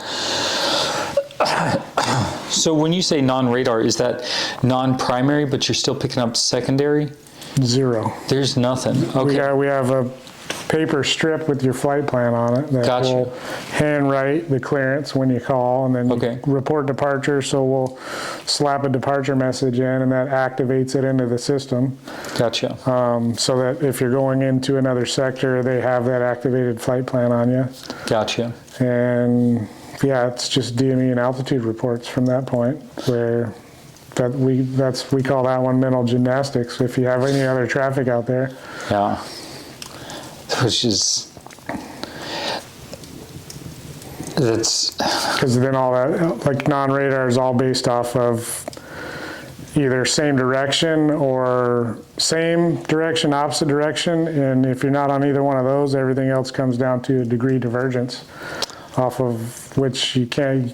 So when you say non-radar, is that non-primary, but you're still picking up secondary? Zero. There's nothing. Okay. We have a paper strip with your flight plan on it that will handwrite the clearance when you call, and then you report departure. So we'll slap a departure message in, and that activates it into the system. Gotcha. So that if you're going into another sector, they have that activated flight plan on you. Gotcha. And yeah, it's just DME and altitude reports from that point, where we call that one mental gymnastics. If you have any other traffic out there. Yeah. Which is, that's because then all that, like non-radar, is all based off of either same direction or same direction, opposite direction, and if you're not on either one of those, everything else comes down to a degree divergence, off of which you can't,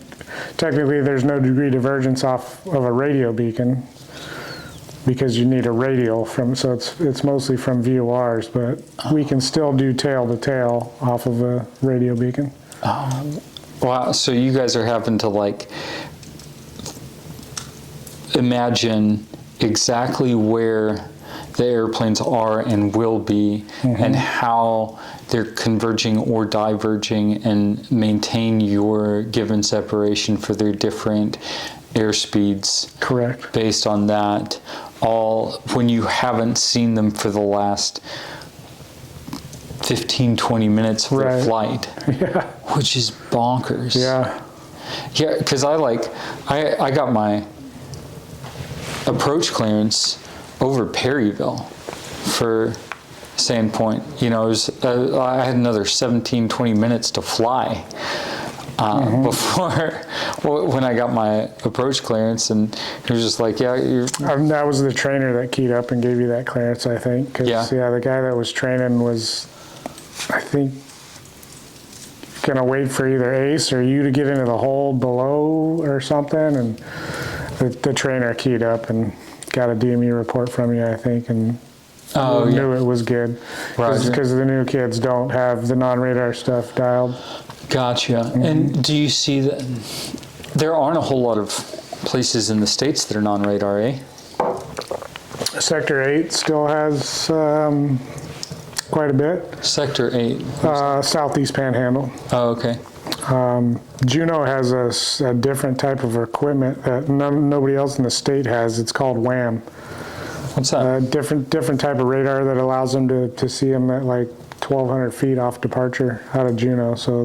technically there's no degree divergence off of a radio beacon, because you need a radial from, so it's mostly from VORs, but we can still do tail to tail off of a radio beacon. Wow, so you guys are having to imagine exactly where the airplanes are and will be, and how they're converging or diverging, and maintain your given separation for their different airspeeds. Correct. Based on that, all when you haven't seen them for the last 15-20 minutes of their flight. Yeah. Which is bonkers. Yeah. Yeah, because I got my approach clearance over Perryville for Sandpoint. It was, I had another 17-20 minutes to fly before, when I got my approach clearance, and he was just like, yeah, that was the trainer that keyed up and gave you that clearance, I think. The guy that was training was, I think, gonna wait for either Ace or you to get into the hole below or something, and the trainer keyed up and got a DME report from you, I think, and knew it was good, because the new kids don't have the non-radar stuff dialed. Gotcha. And do you see that there aren't a whole lot of places in the States that are non-radar, eh? Sector 8 still has quite a bit. Sector 8. Southeast Panhandle. Oh, okay. Juneau has a different type of equipment that nobody else in the state has. It's called WAM. What's that? Different type of radar that allows them to see them at like 1,200 feet off departure out of Juneau. So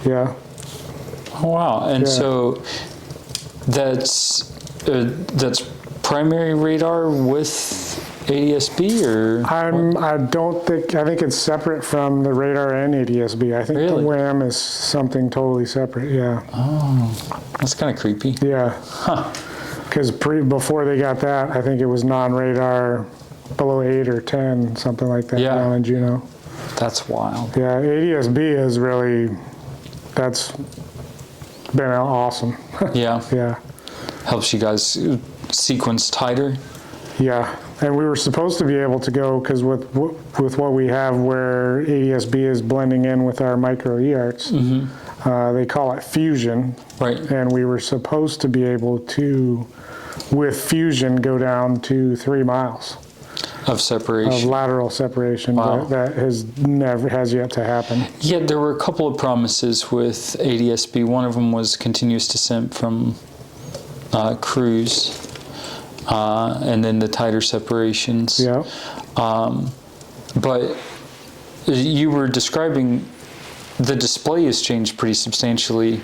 yeah. Oh, wow. And Yeah. so that's primary radar with ADS-B, or? I think it's separate from the radar and ADS-B. I think Really? the WAM is something totally separate, yeah. Oh, that's kind of creepy. Yeah. Huh. Because before they got that, I think it was non-radar below 8 or 10, something like that Yeah. down in Juneau. That's wild. Yeah, ADS-B is really, that's been awesome. Yeah. Yeah. Helps you guys sequence tighter. Yeah, and we were supposed to be able to go, because with what we have where ADS-B is blending in with our micro eArts, they call it fusion, Right. and we were supposed to be able to, with fusion, go down to 3 miles Of of separation. lateral separation. Wow. But that has yet to happen. Yeah, there were a couple of promises with ADS-B. One of them was continuous descent from cruise, and then the tighter separations. Yeah. But you were describing the display has changed pretty substantially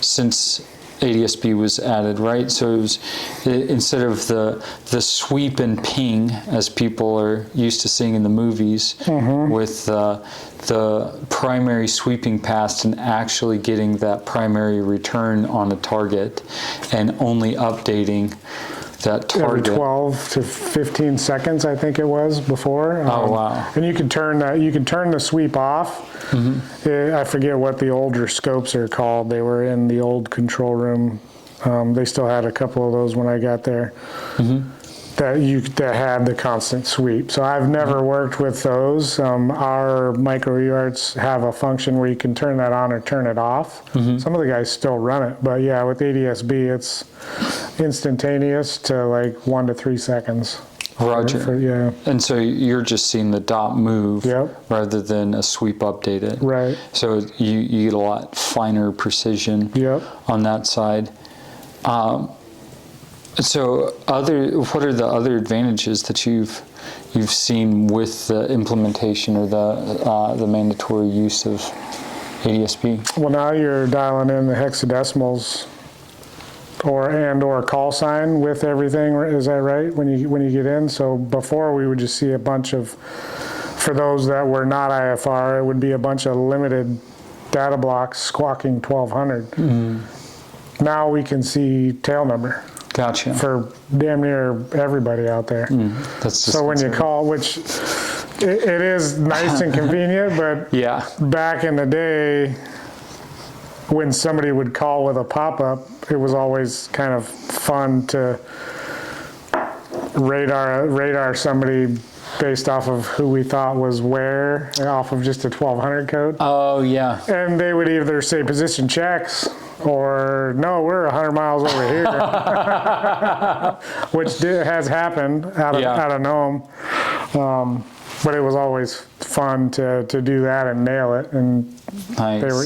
since ADS-B was added, right? So it was, instead of the sweep and ping as people are used to seeing in the movies, with the primary sweeping past and actually getting that primary return on a target and only updating that Every target. 12 to 15 seconds, I think it was before. Oh, wow. And you could turn the sweep off. I forget what the older scopes are called. They were in the old control room. They still had a couple of those when I got there. That had the constant sweep. So I've never worked with those. Our micro eArts have a function where you can turn that on or turn it off. Some of the guys still run it, but yeah, with ADS-B, it's instantaneous to like 1 to 3 seconds. Roger. Yeah. And so you're just seeing the dot move Yep. rather than a sweep updated. Right. So you get a lot finer precision Yep. on that side. So what are the other advantages that you've seen with the implementation or the mandatory use of ADS-B? Well, now you're dialing in the hexadecimals or call sign with everything. Is that right? When you get in. So before we would just see a bunch of, for those that were not IFR, it would be a bunch of limited data blocks squawking 1200. Now we can see tail number. Gotcha. For damn near everybody out there. That's just So when you call, which it is nice and convenient, but yeah. back in the day, when somebody would call with a pop-up, it was always kind of fun to radar somebody based off of who we thought was where, off of just a 1200 code. Oh yeah. And they would either say position checks or no, we're 100 miles over here, which has happened out of Nome. But it was always fun to do that and nail it. And Nice. they were,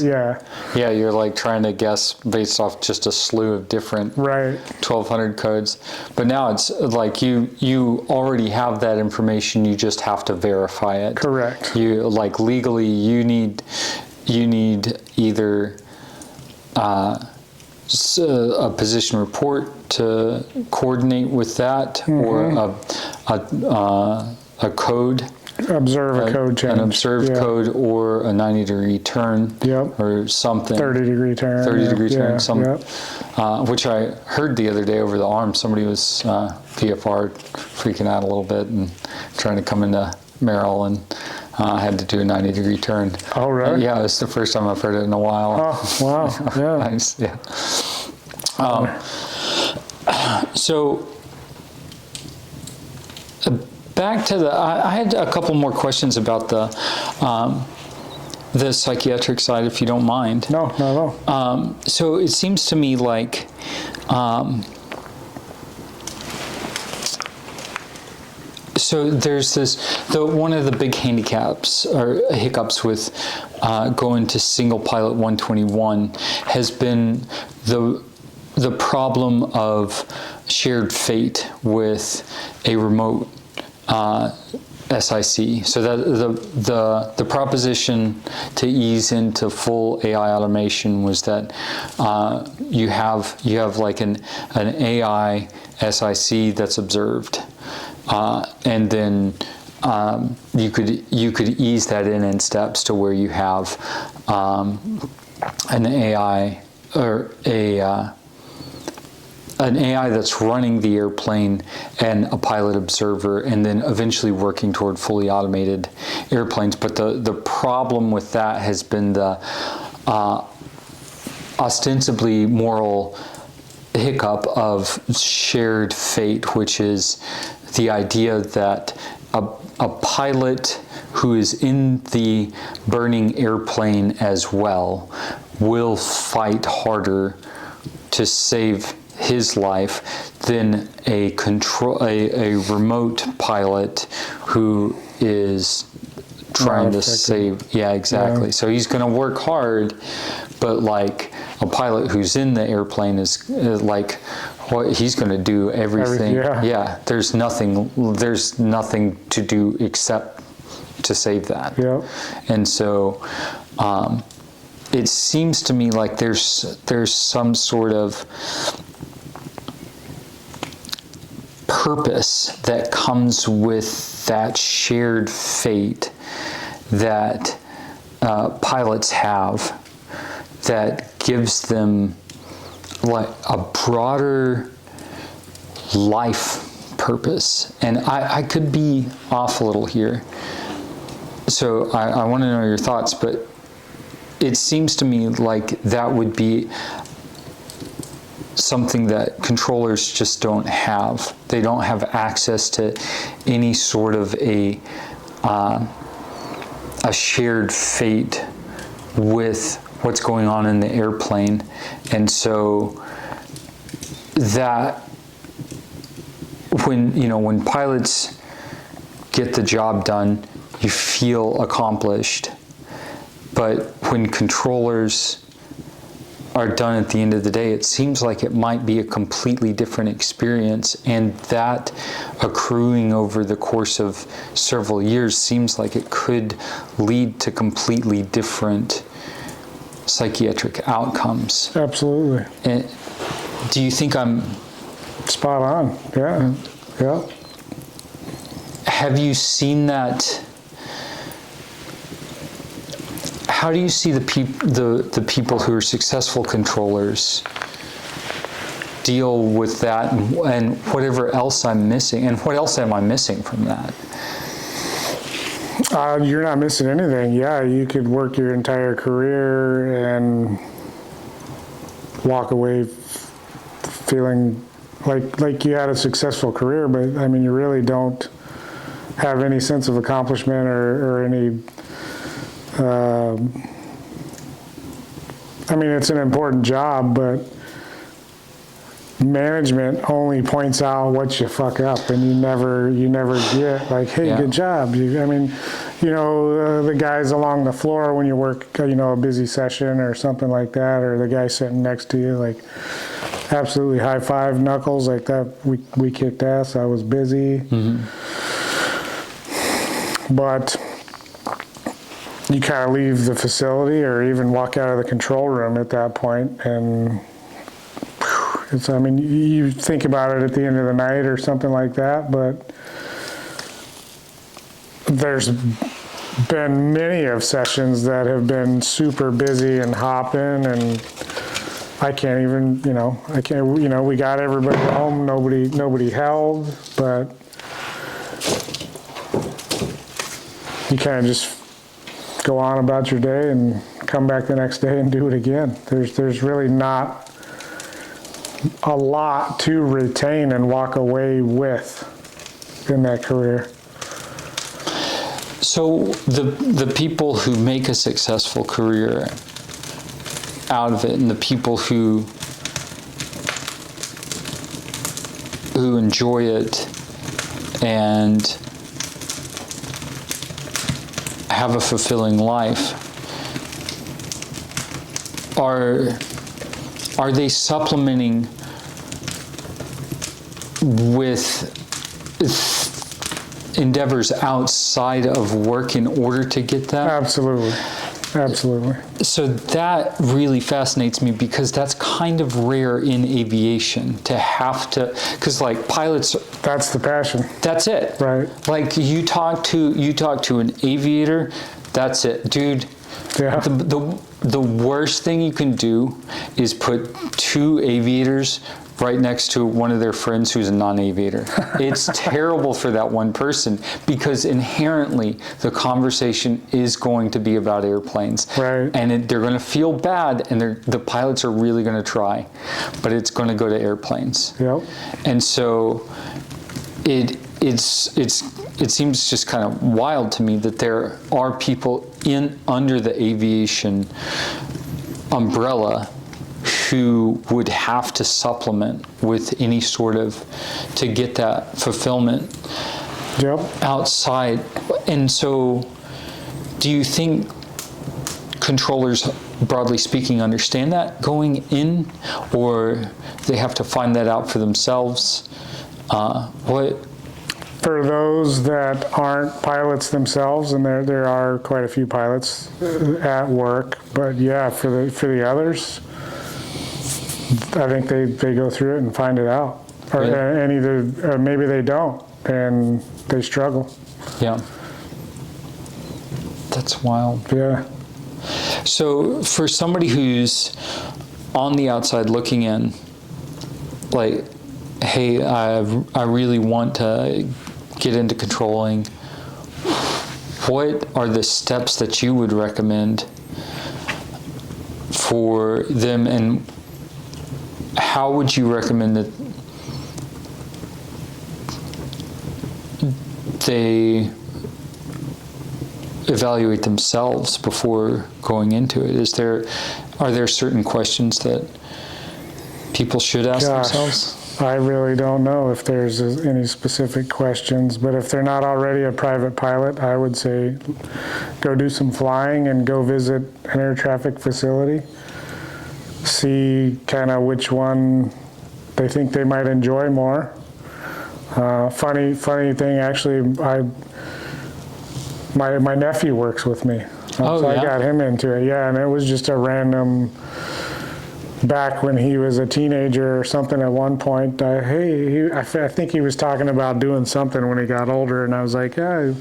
Yeah, you're like trying to guess based off just a slew of different right. 1200 codes. But now it's like you already have that information, you just have to verify it. Correct. You like legally you need either a position report to coordinate with that, or a code. Observe a code change. An observed code or a 90-degree turn. Yep. Or something. 30-degree turn. 30-degree turn. Yep. Which I heard the other day over the arm. Somebody was PFR freaking out a little bit and trying to come into Merrill and had to do a 90-degree turn. Oh, really? Yeah, it's the first time I've heard it in a while. Oh, wow. Yeah. Nice. Yeah. So back to I had a couple more questions about the psychiatric side, if you don't mind. No, not at all. So it seems to me like So there's one of the big handicaps or hiccups with going to single pilot 121 has been the problem of shared fate with a remote SIC. So that the proposition to ease into full AI automation was that you have like an AI SIC that's observed, and then you could ease that in steps to where you have an AI or an AI that's running the airplane and a pilot observer, and then eventually working toward fully automated airplanes. But the problem with that has been the ostensibly moral hiccup of shared fate, which is the idea that a pilot who is in the burning airplane as well will fight harder to save his life than a remote pilot who is trying to save. Yeah, exactly. Yeah. So he's going to work hard, but like a pilot who's in the airplane is like, what he's going to do everything. Yeah. There's nothing to do except to save that. Yeah. And so it seems to me like there's some sort of purpose that comes with that shared fate that pilots have, that gives them like a broader life purpose. And I could be off a little here, so I want to know your thoughts, but it seems to me like that would be something that controllers just don't have. They don't have access to any sort of a shared fate with what's going on in the airplane. And so that when pilots get the job done, you feel accomplished. But when controllers are done at the end of the day, it seems like it might be a completely different experience, and that accruing over the course of several years seems like it could lead to completely different psychiatric outcomes. Absolutely. And do you think I'm spot on? Yeah. Yeah. Have you seen that? How do you see the people who are successful controllers deal with that, and whatever else I'm missing, and what else am I missing from that? You're not missing anything. Yeah, you could work your entire career and walk away feeling like you had a successful career, but I mean, you really don't have any sense of accomplishment or any. I mean, it's an important job, but management only points out what you fuck up, and you never get like, hey, good job. The guys along the floor when you work, a busy session or something like that, or the guy sitting next to you, like, absolutely high five, knuckles, like that. We kicked ass. I was busy, but you kind of leave the facility or even walk out of the control room at that point, and you think about it at the end of the night or something like that, but there's been many of sessions that have been super busy and hopping, and I can't even, we got everybody home, nobody held, but you kind of just go on about your day and come back the next day and do it again. There's really not a lot to retain and walk away with in that career. So the people who make a successful career out of it, and the people who enjoy it and have a fulfilling life, are they supplementing with endeavors outside of work in order to get that? Absolutely. Absolutely. So that really fascinates me, because that's kind of rare in aviation to have to, because like pilots, That's the passion. that's it. Right. Like you talk to an aviator, that's it, dude. Yeah. The worst thing you can do is put two aviators right next to one of their friends who's a non-aviator. It's terrible for that one person, because inherently the conversation is going to be about airplanes. Right. And they're going to feel bad, and the pilots are really going to try, but it's going to go to airplanes. Yep. And so it seems just kind of wild to me that there are people under the aviation umbrella who would have to supplement with any sort of, to get that fulfillment outside. And so do you think controllers, broadly speaking, understand that going in, or they have to find that out for themselves? For those that aren't pilots themselves, and there are quite a few pilots at work, but yeah, for the others, I think they go through it and find it out, or Really? and either maybe they don't and they struggle. Yeah. That's wild. Yeah. So for somebody who's on the outside looking in, like, hey, I really want to get into controlling, what are the steps that you would recommend for them, and how would you recommend that they evaluate themselves before going into it? Are there certain questions that people should ask themselves? I really don't know if there's any specific questions, but if they're not already a private pilot, I would say go do some flying and go visit an air traffic facility. See kind of which one they think they might enjoy more. Funny thing, actually, my nephew works with me, so I got him into it. Yeah, and it was just a random. Back when he was a teenager or something, at one point, I think he was talking about doing something when he got older, and I was like, did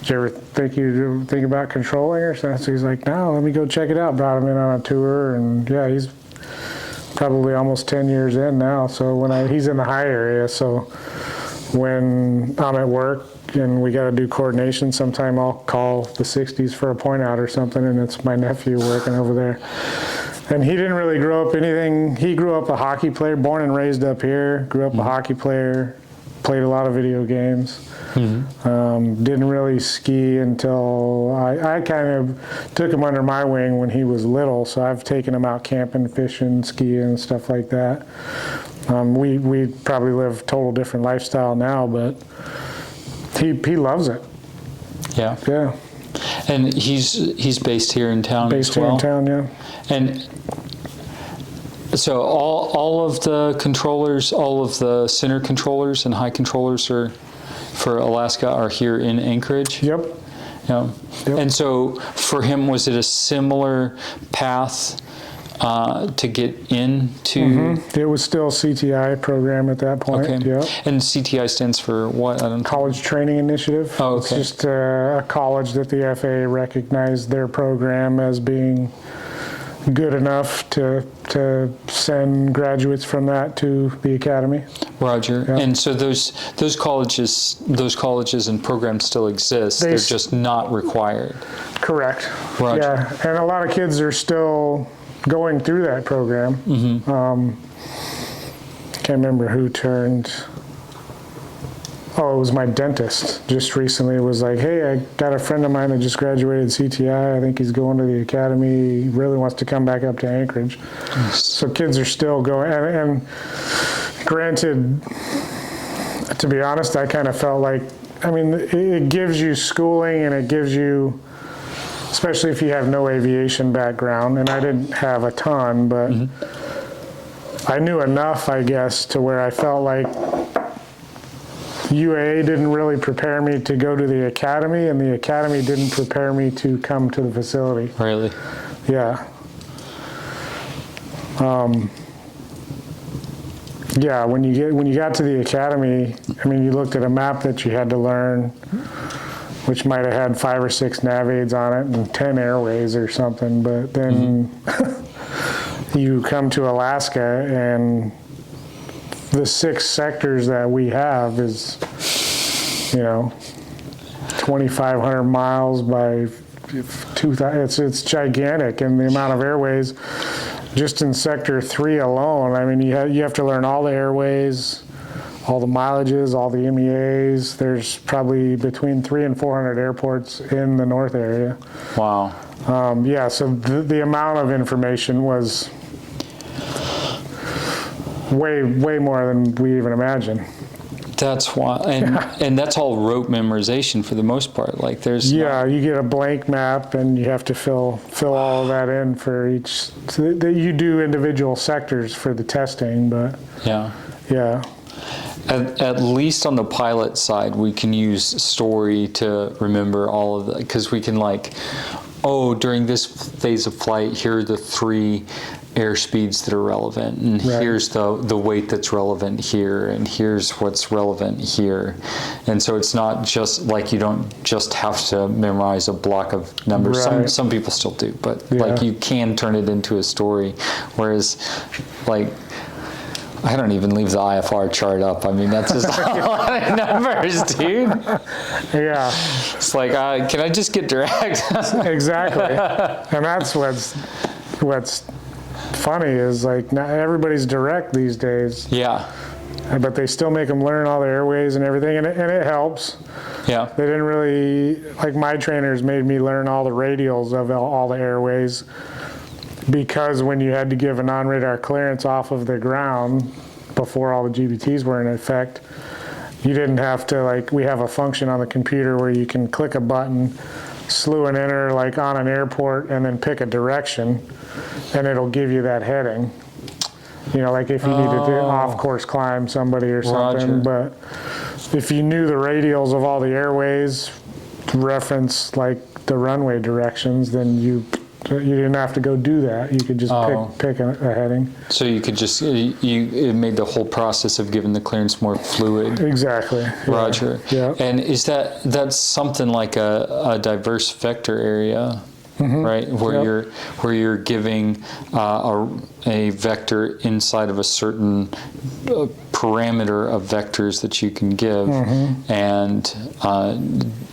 you ever think about controlling or something? So he's like, no, let me go check it out. Brought him in on a tour, and yeah, he's probably almost 10 years in now. So he's in the high area, so when I'm at work and we got to do coordination, sometime I'll call the 60s for a point out or something, and it's my nephew working over there. And he didn't really grow up anything. He grew up a hockey player, born and raised up here, grew up a hockey player, played a lot of video games. Didn't really ski until I kind of took him under my wing when he was little, so I've taken him out camping, fishing, skiing, stuff like that. We probably live total different lifestyle now, but he loves it. Yeah. Yeah. And he's based here in town as well? Based here in town, yeah. And so all of the controllers, all of the center controllers and high controllers for Alaska are here in Anchorage? Yep. Yeah. Yep. And so for him, was it a similar path to get into? It was still CTI program at that point. Okay. Yep. And CTI stands for what? I don't know. College Training Initiative. Oh, okay. It's just a college that the FAA recognized their program as being good enough to send graduates from that to the academy. Roger. Yep. And so those colleges and programs still exist. They're just not required. Correct. Roger. Yeah, and a lot of kids are still going through that program. Can't remember who turned. Oh, it was my dentist. Just recently was like, hey, I got a friend of mine that just graduated CTI. I think he's going to the academy. He really wants to come back up to Anchorage. So kids are still going. And granted, to be honest, I kind of felt like, I mean, it gives you schooling and it gives you especially if you have no aviation background, and I didn't have a ton, but I knew enough, I guess, to where I felt like UAA didn't really prepare me to go to the academy, and the academy didn't prepare me to come to the facility. Really? Yeah. Yeah, when you got to the academy, I mean, you looked at a map that you had to learn, which might have had 5 or 6 nav aids on it and 10 airways or something, but then you come to Alaska and the 6 sectors that we have is, 2,500 miles by 2,000. It's gigantic, and the amount of airways just in sector 3 alone. I mean, you have to learn all the airways, all the mileages, all the MEAs. There's probably between 300 and 400 airports in the north area. Wow. Yeah, so the amount of information was way more than we even imagined. That's why, and that's all rote memorization for the most part. Like there's you get a blank map and you have to fill all of that in for each. So you do individual sectors for the testing, but yeah. At least on the pilot side, we can use story to remember all of that, because we can during this phase of flight, here are the 3 airspeeds that are relevant, and here's the weight that's relevant here, and here's what's relevant here. And so it's not just like, you don't just have to memorize a block of numbers. Some people still do, but you can turn it into a story, whereas I don't even leave the IFR chart up. I mean, that's just a lot of numbers, dude. Yeah. It's like, can I just get direct? Exactly. And that's what's funny is not everybody's direct these days. Yeah. But they still make them learn all the airways and everything, and it helps. Yeah. They didn't really, my trainers made me learn all the radials of all the airways, because when you had to give a non-radar clearance off of the ground before all the GBTs were in effect, you didn't have to, we have a function on the computer where you can click a button, slew an enter on an airport, and then pick a direction, and it'll give you that heading. If you needed to off-course climb somebody or something. Roger. But if you knew the radials of all the airways, reference the runway directions, then you didn't have to go do that. You could just pick a heading. So you could just, it made the whole process of giving the clearance more fluid. Exactly. Roger. Yeah. And that's something like a diverse vector area, right? Where you're giving a vector inside of a certain parameter of vectors that you can give, and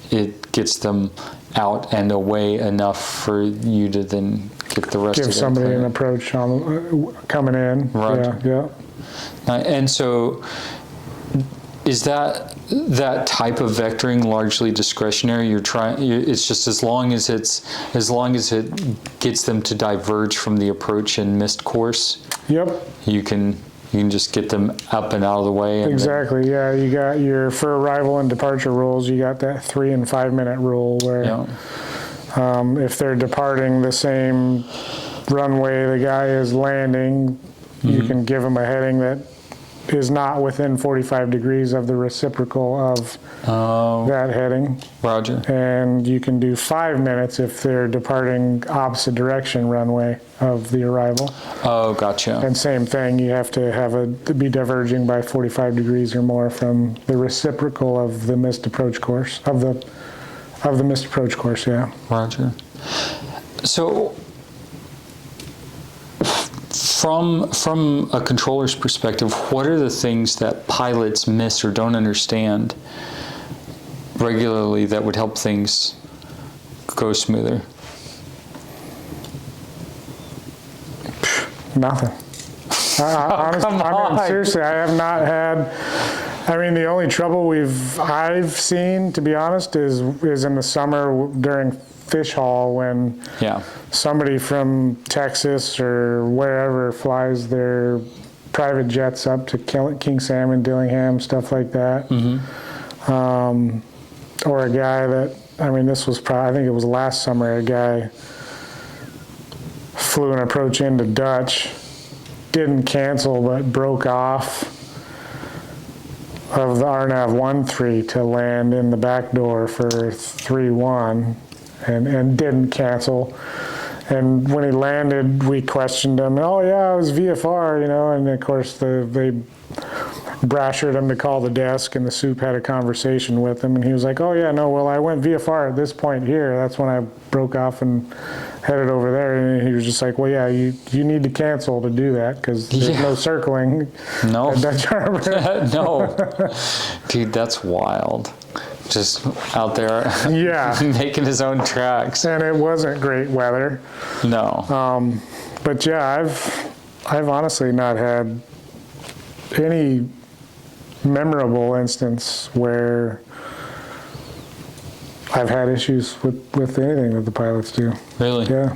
it gets them out and away enough for you to then get the rest of it. Give somebody an approach on coming in. Right. Yeah. And so is that type of vectoring largely discretionary? It's just as long as it gets them to diverge from the approach and missed course. Yep. You can just get them up and out of the way. And exactly. You got for arrival and departure rules, you got that 3 and 5 minute rule where if they're departing the same runway the guy is landing, you can give them a heading that is not within 45 degrees of the reciprocal of that heading. Roger. And you can do 5 minutes if they're departing opposite direction runway of the arrival. Oh, gotcha. And same thing, you have to be diverging by 45 degrees or more from the reciprocal of the missed approach course, of the missed approach course, yeah. Roger. So from a controller's perspective, what are the things that pilots miss or don't understand regularly that would help things go smoother? Nothing. Honestly, seriously, I have not had. The only trouble I've seen, to be honest, is in the summer during fish haul when somebody from Texas or wherever flies their private jets up to King Salmon, Dillingham, stuff like that. Or a guy that I mean, this was probably, I think it was last summer, a guy flew an approach into Dutch, didn't cancel, but broke off of the RNAV 1-3 to land in the back door for 3-1 and didn't cancel. And when he landed, we questioned him. Oh yeah, it was VFR, you know. And of course, they brashered him to call the desk, and the soup had a conversation with him. And he was like, "Oh yeah, no, well I went VFR at this point here. That's when I broke off and headed over there." And he was just like, "Well, yeah, you need to cancel to do that because there's no circling." No. At Dutch Harbor. No. Dude, that's wild. Just out there making his own tracks. And it wasn't great weather. No. But yeah, I've honestly not had any memorable instance where I've had issues with anything that the pilots do. Really? Yeah.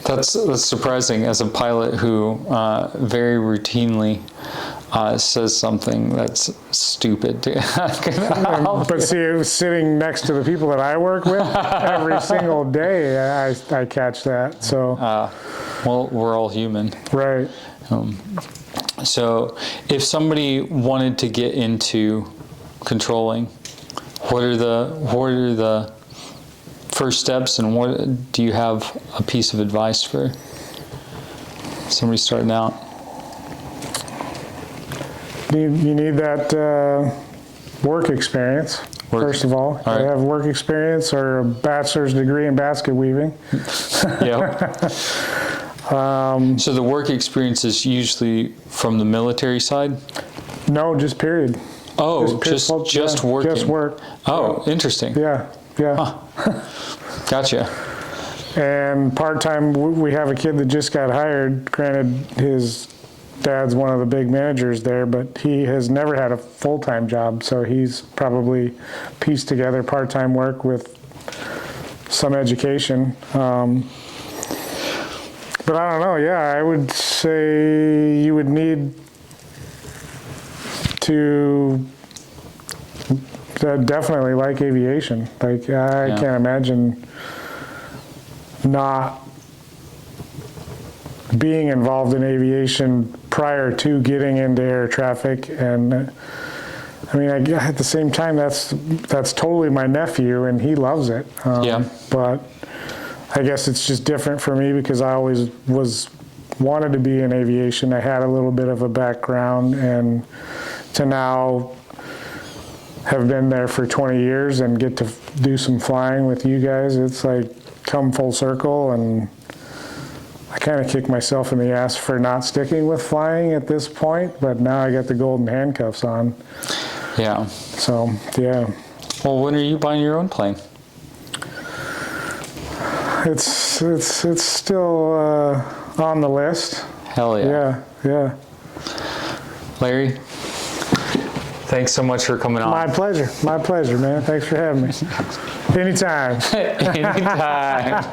That's surprising as a pilot who very routinely says something that's stupid. But see, sitting next to the people that I work with every single day, I catch that. So, well, we're all human. Right. So, if somebody wanted to get into controlling, what are the first steps, and what do you have a piece of advice for somebody starting out? You need that work experience, first of all. You have work experience or a bachelor's degree in basket weaving. Yeah. So the work experience is usually from the military side? No, just period. Oh, just working. Just work. Oh, interesting. Yeah. Huh. Gotcha. And part-time, we have a kid that just got hired. Granted, his dad's one of the big managers there, but he has never had a full-time job, so he's probably pieced together part-time work with some education. But I don't know, yeah, I would say you would need to definitely like aviation. Like, I can't imagine not being involved in aviation prior to getting into air traffic. And I mean, at the same time, that's totally my nephew, and he loves it. But I guess it's just different for me because I always wanted to be in aviation. I had a little bit of a background, and to now have been there for 20 years and get to do some flying with you guys, it's like come full circle. And I kind of kick myself in the ass for not sticking with flying at this point, but now I got the golden handcuffs on. Yeah. So, yeah. Well, when are you buying your own plane? It's still on the list. Hell yeah. Yeah. Larry, thanks so much for coming on. My pleasure, man. Thanks for having me. Anytime. Anytime.